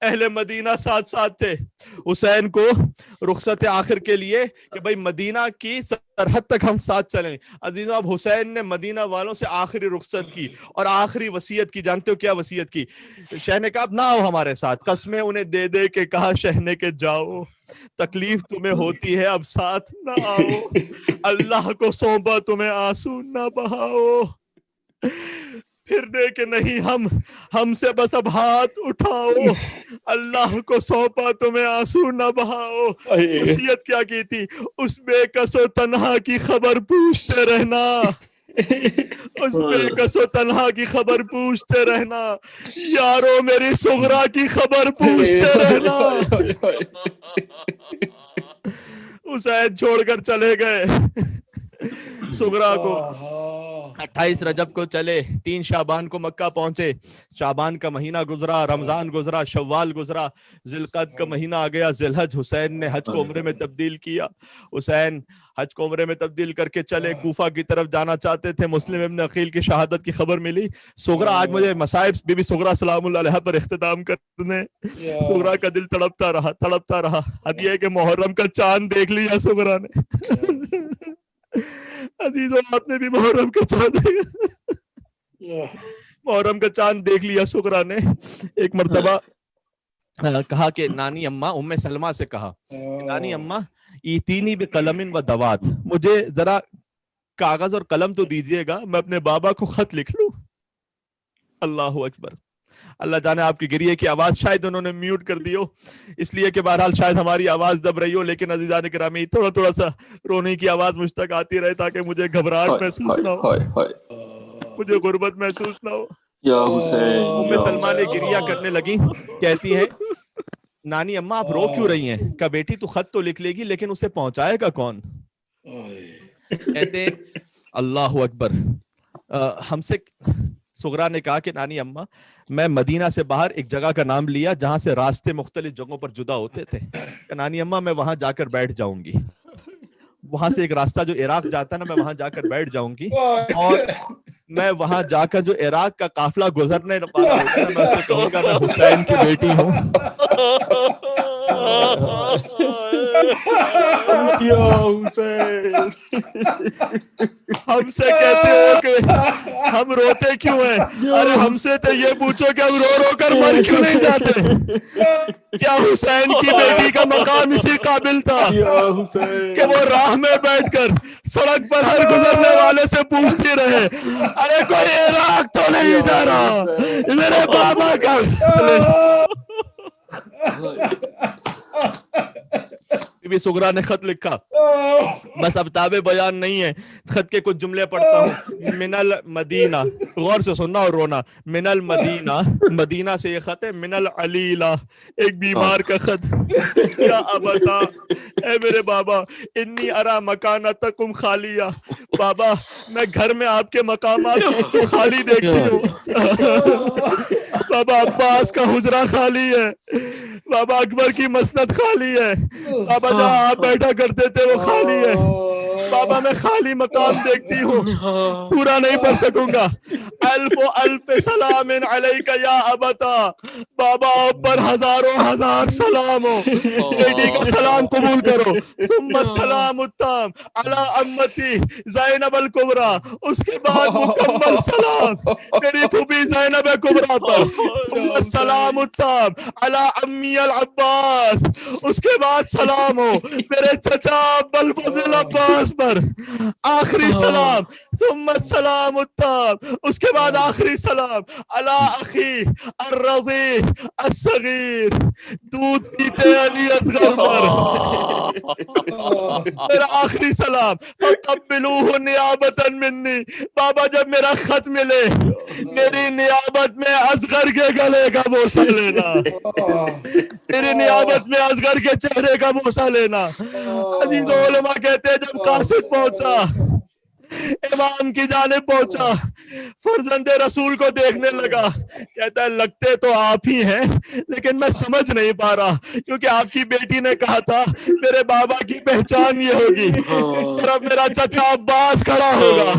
اہل مدینہ ساتھ ساتھ تھے حسین کو رخصت آخر کے لیے کہ بھائی مدینہ کی سرحد تک ہم ساتھ چلیں. عزیزوں اب حسین نے مدینہ والوں سے آخری رخصت کی اور آخری وصیت کی. جانتے ہو کیا وصیت کی؟ شہ نے کہا اب نہ آؤ ہمارے ساتھ. قسمیں انہیں دے دے کے کہا شہ نے کہ جاؤ، تکلیف تمہیں ہوتی ہے اب ساتھ نہ آؤ، اللہ کو سونپا تمہیں آنسو نہ بہاؤ. پھرنے کے نہیں ہم سے بس اب ہاتھ اٹھاؤ، اللہ کو سونپا تمہیں آنسو نہ بہاؤ. وصیت کیا کی تھی؟ اس بے کس و تنہا کی خبر پوچھتے رہنا، اس بے کس و تنہا کی خبر پوچھتے رہنا، یارو میری صغرا کی خبر پوچھتے رہنا. حسین چھوڑ کر چلے گئے صغرا کو. 28 رجب کو چلے، 3 شعبان کو مکہ پہنچے. شعبان کا مہینہ گزرا، رمضان گزرا، شوال گزرا، ذی القعدہ کا مہینہ آ گیا، ذی الحج. حسین نے حج کو عمرے میں تبدیل کیا. حسین حج کو عمرے میں تبدیل کر کے چلے، کوفہ کی طرف جانا چاہتے تھے. مسلم ابن عقیل کی شہادت کی خبر ملی. سغرا، آج مجھے مصائب بی بی سغرا سلام اللہ علیہ پر اختتام کرنے. سغرا کا دل تڑپتا رہا. ہدیہ کہ محرم کا چاند دیکھ لیا سغرا نے. عزیزوں آپ نے بھی محرم کا چاند دیکھ لیا سغرا نے. ایک مرتبہ کہا کہ نانی اماں، ام سلمہ سے کہا نانی اماں ایتینی بقلم و دوات، مجھے ذرا کاغذ اور قلم تو دیجئے گا، میں اپنے بابا کو خط لکھ لوں. اللہ اکبر. اللہ جانے آپ کی گریے کی آواز شاید انہوں نے میوٹ کر دی ہو، اس لیے کہ بہرحال شاید ہماری آواز دب رہی ہو، لیکن عزیزان گرامی تھوڑا سا رونے کی آواز مجھ تک آتی رہے تاکہ مجھے گھبراہٹ محسوس نہ ہو، مجھے غربت محسوس نہ ہو. ام سلمہ نے گریہ کرنے لگی، کہتی ہیں نانی اماں آپ رو کیوں رہی ہیں؟ کہا بیٹی تو خط تو لکھ لے گی لیکن اسے پہنچائے گا کون؟ کہتے اللہ اکبر. ہم سے سغرا نے کہا کہ نانی اماں میں مدینہ سے باہر ایک جگہ کا نام لیا جہاں سے راستے مختلف جگہوں پر جدا ہوتے تھے. کہ نانی اماں میں وہاں جا کر بیٹھ جاؤں گی، وہاں سے ایک راستہ جو عراق جاتا ہے نا، میں وہاں جا کر بیٹھ جاؤں گی، اور میں وہاں جا کر جو عراق کا قافلہ گزرنے والا ہوگا میں اسے کہوں گا میں حسین کی بیٹی ہوں. ہم سے کہتے ہو کہ ہم روتے کیوں ہیں؟ ارے ہم سے تو یہ پوچھو کہ ہم رو رو کر مر کیوں نہیں جاتے؟ کیا حسین کی بیٹی کا مقام اسی قابل تھا کہ وہ راہ میں بیٹھ کر سڑک پر ہر گزرنے والے سے پوچھتی رہے ارے کوئی عراق تو نہیں جا رہا میرے بابا کا؟ بی سغرا نے خط لکھا، بس اب تاب بیان نہیں ہے، خط کے کچھ جملے پڑھتا ہوں. من المدینہ، غور سے سننا اور رونا. من المدینہ، مدینہ سے یہ خط ہے. من العلیلہ، ایک بیمار کا خط. یا ابتا، اے میرے بابا، انی ارا مکانتکم خالیہ، بابا میں گھر میں آپ کے مقامات کو خالی دیکھتی ہوں. بابا عباس کا حجرہ خالی ہے، بابا اکبر کی مسند خالی ہے، بابا جہاں آپ بیٹھا کرتے تھے وہ خالی ہے. بابا میں خالی مقام دیکھتی ہوں، پورا نہیں پڑھ سکوں گا. الف و الف سلام علیک یا ابتا، بابا آپ پر ہزاروں ہزار سلام ہو، بیٹی کا سلام قبول کرو. ثم السلام التام علی امتی زینب الکبریٰ، اس کے بعد مکمل سلام میری پھوپھی زینب کبریٰ پر. ثم السلام التام علی امی العباس، اس کے بعد سلام ہو میرے چچا ابوالفضل عباس پر. آخری سلام. ثم السلام التام، اس کے بعد آخری سلام علی اخی الرضیع الصغیر، دودھ پیتے علی اصغر پر. میرا آخری سلام. فقبلوہ نیابتا منی، بابا جب میرا خط ملے میری نیابت میں اصغر کے گلے کا بوسہ لینا، میری نیابت میں اصغر کے چہرے کا بوسہ لینا. عزیز علماء کہتے ہیں جب قاصد پہنچا، امام کی جانب پہنچا، فرزند رسول کو دیکھنے لگا، کہتا ہے لگتے تو آپ ہی ہیں لیکن میں سمجھ نہیں پا رہا، کیونکہ آپ کی بیٹی نے کہا تھا میرے بابا کی پہچان یہ ہوگی، طرف میرا چچا عباس کھڑا ہوگا.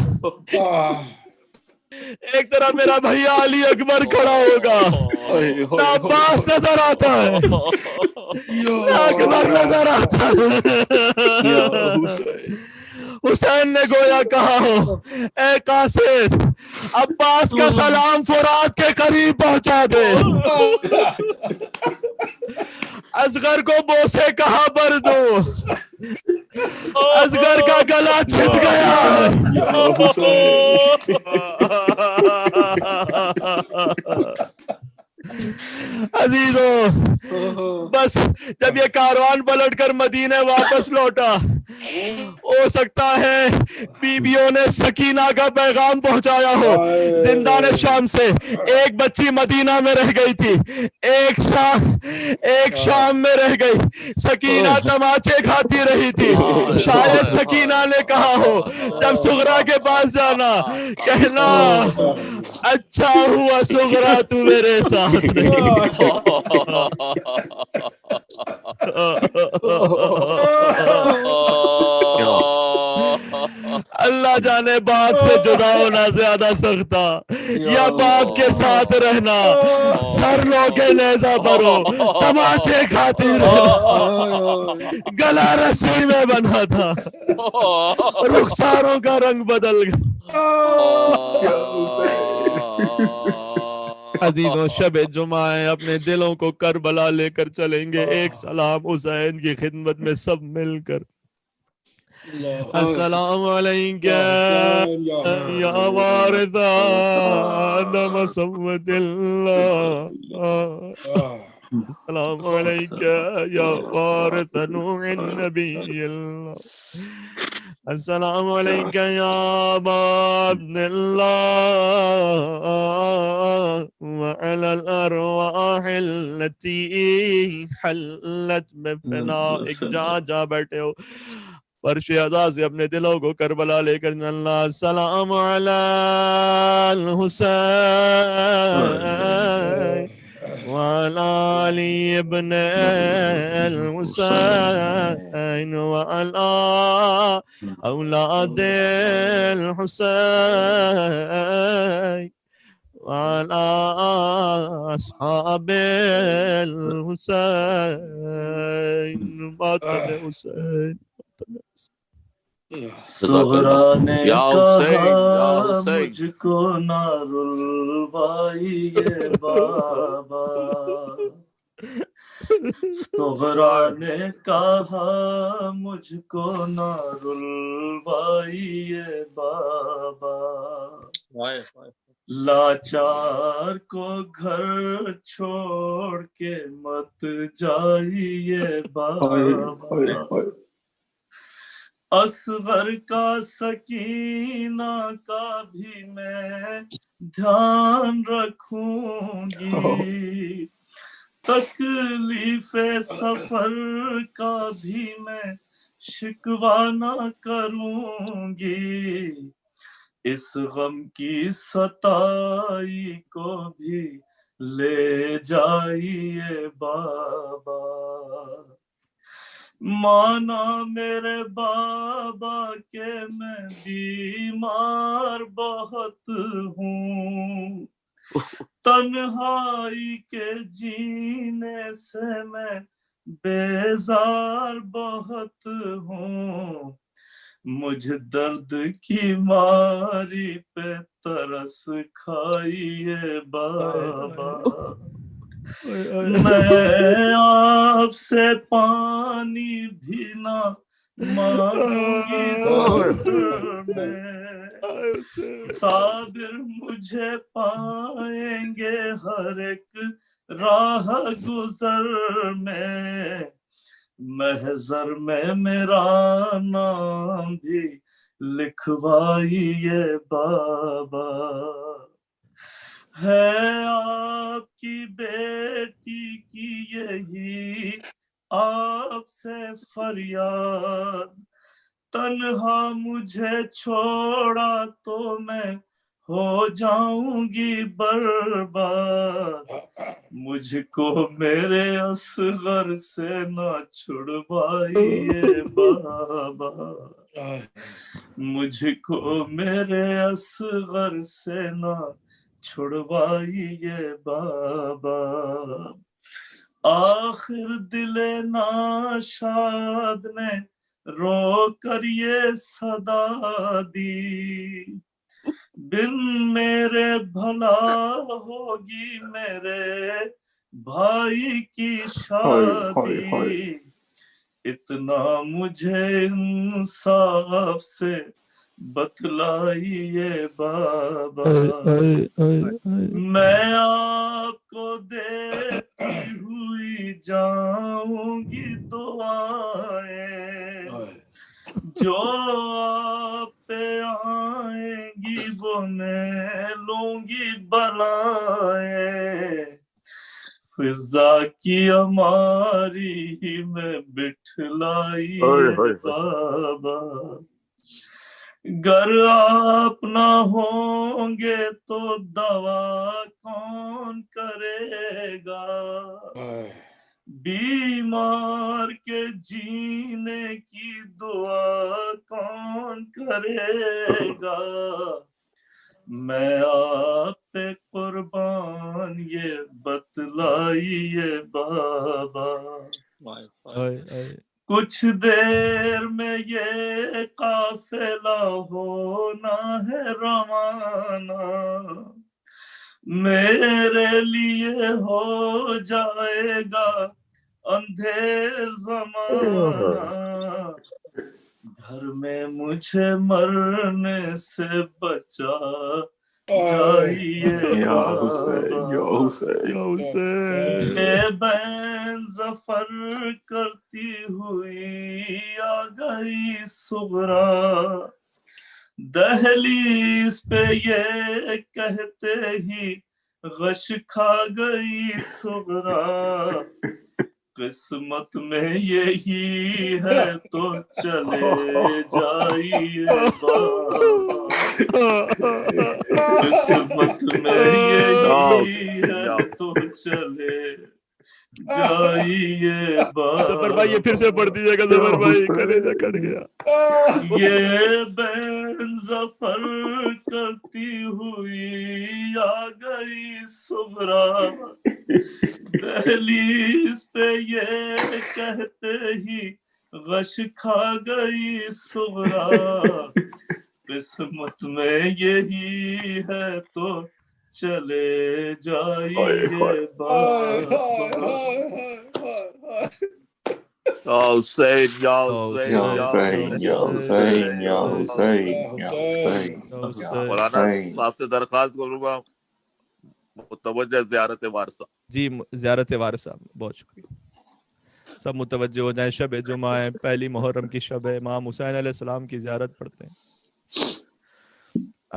ایک طرف میرا بھیا علی اکبر کھڑا ہوگا، نہ عباس نظر آتا ہے نہ اکبر نظر آتا ہے۔ حسین نے گویا کہا ہو اے قاصد عباس کا سلام فرات کے قریب پہنچا دے، اصغر کو بوسے کہاں پر دوں، اصغر کا گلا چھٹ گیا عزیزوں۔ بس جب یہ کاروان پلٹ کر مدینے واپس لوٹا، ہو سکتا ہے بیویوں نے سکینہ کا پیغام پہنچایا ہو زندان شام سے، ایک بچی مدینہ میں رہ گئی تھی، ایک شام میں رہ گئی، سکینہ تماچے کھاتی رہی تھی، شاید سکینہ نے کہا ہو جب سغرا کے پاس جانا کہنا اچھا ہوا سغرا تو میرے ساتھ نہیں۔ اللہ جانے باپ سے جدا ہونا زیادہ سخت تھا یا باپ کے ساتھ رہنا، سر لو کے نیزہ برو تماچے کھاتی رہنا، گلا رسی میں بندھا تھا، رخساروں کا رنگ بدل گیا۔ عزیزوں شب جمعہ ہے، اپنے دلوں کو کربلا لے کر چلیں گے، ایک سلام حسین کی خدمت میں سب مل کر۔ السلام علیکم یا وارث آدم صوت اللہ، السلام علیکم یا وارث نوح النبی اللہ، السلام علیکم یا ابا عبد اللہ وعلی الارواح التي حلت بفنائک۔ جا بیٹھے ہو فرش عزا سے اپنے دلوں کو کربلا لے کر اللہ۔ السلام علی الحسین وعلی علی ابن الحسین وعلی اولاد الحسین وعلی اصحاب الحسین، ماتم حسین۔ سغرا نے کہا مجھ کو نہ رلوائیے بابا، سغرا نے کہا مجھ کو نہ رلوائیے بابا، لاچار کو گھر چھوڑ کے مت جائیے بابا، اصغر کا سکینہ کا بھی میں دھیان رکھوں گی، تکلیف سفر کا بھی میں شکوہ نہ کروں گی، اس غم کی ستائی کو بھی لے جائیے بابا، مانا میرے بابا کہ میں بیمار بہت ہوں، تنہائی کے جینے سے میں بیزار بہت ہوں، مجھ درد کی ماری پہ ترس کھائیے بابا، میں آپ سے پانی بھی نہ مانگوں گی سفر میں، صابر مجھے پائیں گے ہر ایک راہ گزر میں، محضر میں میرا نام بھی لکھوائیے بابا، ہے آپ کی بیٹی کی یہی آپ سے فریاد، تنہا مجھے چھوڑا تو میں ہو جاؤں گی برباد، مجھ کو میرے اصغر سے نہ چھڑوائیے بابا، مجھ کو میرے اصغر سے نہ چھڑوائیے بابا، آخر دل ناشاد نے رو کر یہ صدا دی، بن میرے بھلا ہوگی میرے بھائی کی شادی، اتنا مجھے انصاف سے بتلائیے بابا، میں آپ کو دیتی ہوئی جاؤں گی دعائیں، جو آپ پہ آئیں گی وہ میں لوں گی بلائیں، فضا کی ہماری میں بٹھلائیے بابا، گر آپ نہ ہوں گے تو دوا کون کرے گا، بیمار کے جینے کی دعا کون کرے گا، میں آپ پہ قربان یہ بتلائیے بابا، کچھ دیر میں یہ قافلہ ہونا ہے روانہ، میرے لیے ہو جائے گا اندھیر زمانہ، گھر میں مجھے مرنے سے بچا جائیے بابا، یہ بین ظفر کرتی ہوئی آ گئی صغریٰ، دہلیز پہ یہ کہتے ہی غش کھا گئی صغریٰ، قسمت میں یہی ہے تو چلے جائیے بابا، قسمت میں یہی ہے تو چلے جائیے ظفر بھائی یہ پھر سے پڑھ دیجیے گا، ظفر بھائی کلیجہ کٹ گیا، یہ بین ظفر کرتی ہوئی آ گئی صغریٰ، دہلیز پہ یہ کہتے ہی غش کھا گئی صغریٰ، قسمت میں یہی ہے تو چلے جائیے بابا، یا حسین یا حسین یا حسین یا حسین یا حسین یا حسین، مولانا صاحب سے درخواست کروں گا متوجہ زیارت وارثہ. جی زیارت وارثہ، بہت شکریہ، سب متوجہ ہو جائیں، شب جمعہ ہے، پہلی محرم کی شب ہے، امام حسین علیہ السلام کی زیارت پڑھتے ہیں.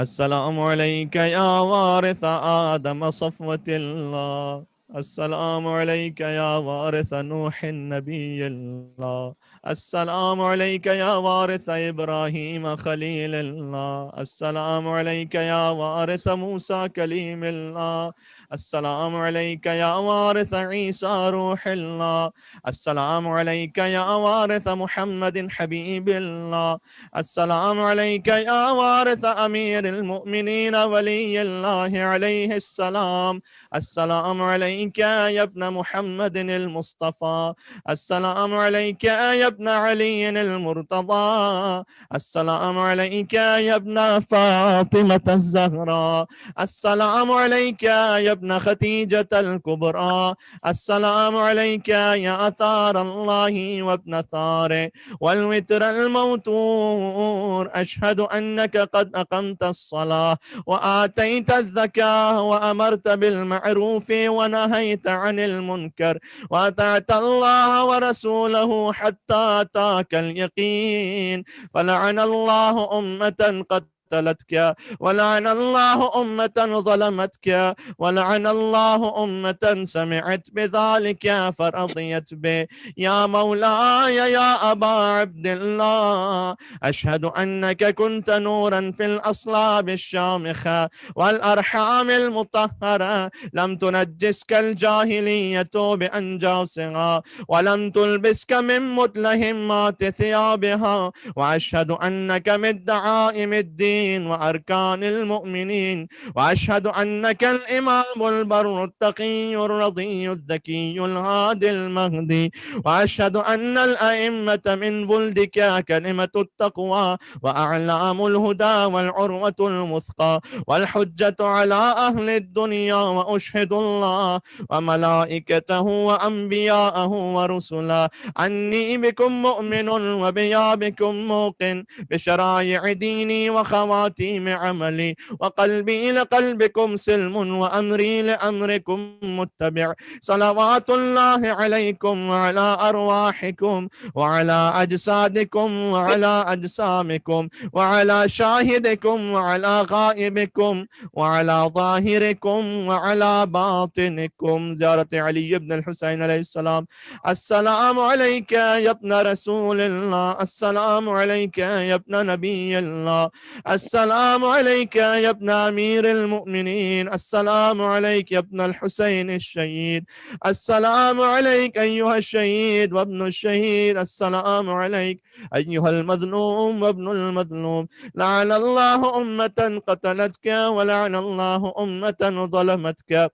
السلام علیک یا وارث آدم صفوت اللہ، السلام علیک یا وارث نوح نبی اللہ، السلام علیک یا وارث ابراہیم خلیل اللہ، السلام علیک یا وارث موسیٰ کلیم اللہ، السلام علیک یا وارث عیسیٰ روح اللہ، السلام علیک یا وارث محمد حبیب اللہ، السلام علیک یا وارث امیر المؤمنین ولی اللہ علیہ السلام، السلام علیک یا ابن محمد المصطفى، السلام علیک یا ابن علی المرتضى، السلام علیک یا ابن فاطمة الزہراء، السلام علیک یا ابن خدیجة الکبریٰ، السلام علیک یا اثار اللہ وابن ثاره والوتر الموتور، اشهد انك قد اقمت الصلاة وآتيت الزكاة وأمرت بالمعروف ونهيت عن المنكر وأطعت الله ورسوله حتى أتاك اليقين، فلعن الله أمة قد قتلتك، ولعن الله أمة ظلمتك، ولعن الله أمة سمعت بذلك فرضيت به. يا مولاي يا أبا عبد الله، أشهد أنك كنت نورا في الأصلاب الشامخة والأرحام المطهرة، لم تنجسك الجاهلية بأنجاسها، ولم تلبسك من متلهمات ثيابها، وأشهد أنك من دعائم الدين وأركان المؤمنين، وأشهد أنك الإمام البر التقي الرضي الذكي الهادي المهدي، وأشهد أن الأئمة من ولدك كلمة التقوى وأعلام الهدى والعروة المثقى والحجة على أهل الدنيا، وأشهد الله وملائكته وأنبياءه ورسله أني بكم مؤمن وبيا بكم موقن، بشرائع ديني وخواتيم عملي، وقلبي لقلبكم سلم وأمري لأمركم متبع. صلوات الله عليكم وعلى أرواحكم وعلى أجسادكم وعلى أجسامكم وعلى شاهدكم وعلى غائبكم وعلى ظاهركم وعلى باطنكم. زيارة علي بن الحسين عليه السلام. السلام عليك يا ابن رسول الله، السلام عليك يا ابن نبي الله، السلام عليك يا ابن أمير المؤمنين، السلام عليك يا ابن الحسين الشهيد، السلام عليك أيها الشهيد وابن الشهيد، السلام عليك أيها المظلوم وابن المظلوم. لعن الله أمة قتلتك، ولعن الله أمة ظلمتك،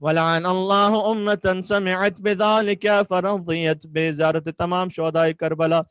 ولعن الله أمة سمعت بذلك فرضيت بزيارة تمام شهداء كربلاء.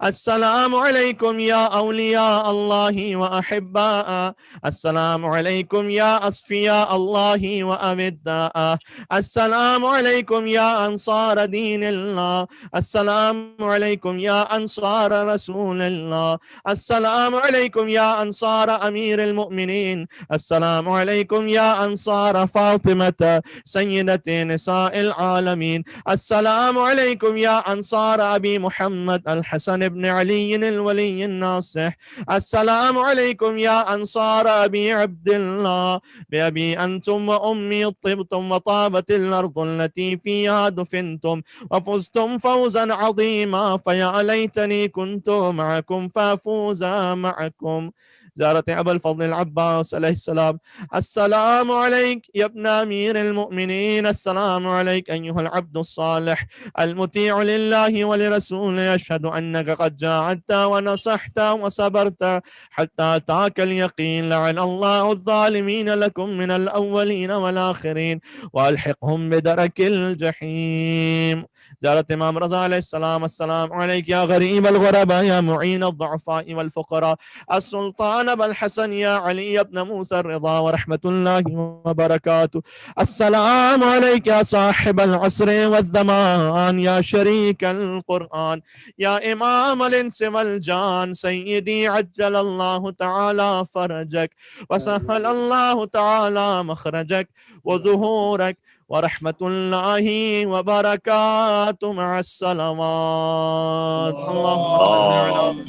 السلام عليكم يا أولياء الله وأحباء، السلام عليكم يا أصفياء الله وأمداء، السلام عليكم يا أنصار دين الله، السلام عليكم يا أنصار رسول الله، السلام عليكم يا أنصار أمير المؤمنين، السلام عليكم يا أنصار فاطمة سيدة نساء العالمين، السلام عليكم يا أنصار أبي محمد الحسن بن علي الولي الناصح، السلام عليكم يا أنصار أبي عبد الله، بأبي أنتم وأمي طبتم وطابت الأرض التي فيها دفنتم وفزتم فوزا عظيما، فيا ليتني كنت معكم فأفوز معكم. زيارة أبا الفضل العباس عليه السلام. السلام عليك يا ابن أمير المؤمنين، السلام عليك أيها العبد الصالح المطيع لله ولرسوله، أشهد أنك قد جاهدت ونصحت وصبرت حتى أتاك اليقين. لعن الله الظالمين لكم من الأولين والآخرين، وألحقهم بدرك الجحيم. زيارة إمام رضا عليه السلام. السلام عليك يا غريب الغرباء، يا معين الضعفاء والفقراء، السلطان أبا الحسن يا علي بن موسى الرضا ورحمة الله وبركاته. السلام عليك يا صاحب العصر والزمان، يا شريك القرآن، يا إمام الإنس والجان، سيدي عجل الله تعالى فرجك وسهل الله تعالى مخرجك وظهورك، ورحمة الله وبركاته مع السلامات. اللهم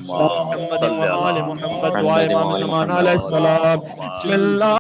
صل على محمد وآل محمد وإمام الزمان عليه السلام. بسم الله.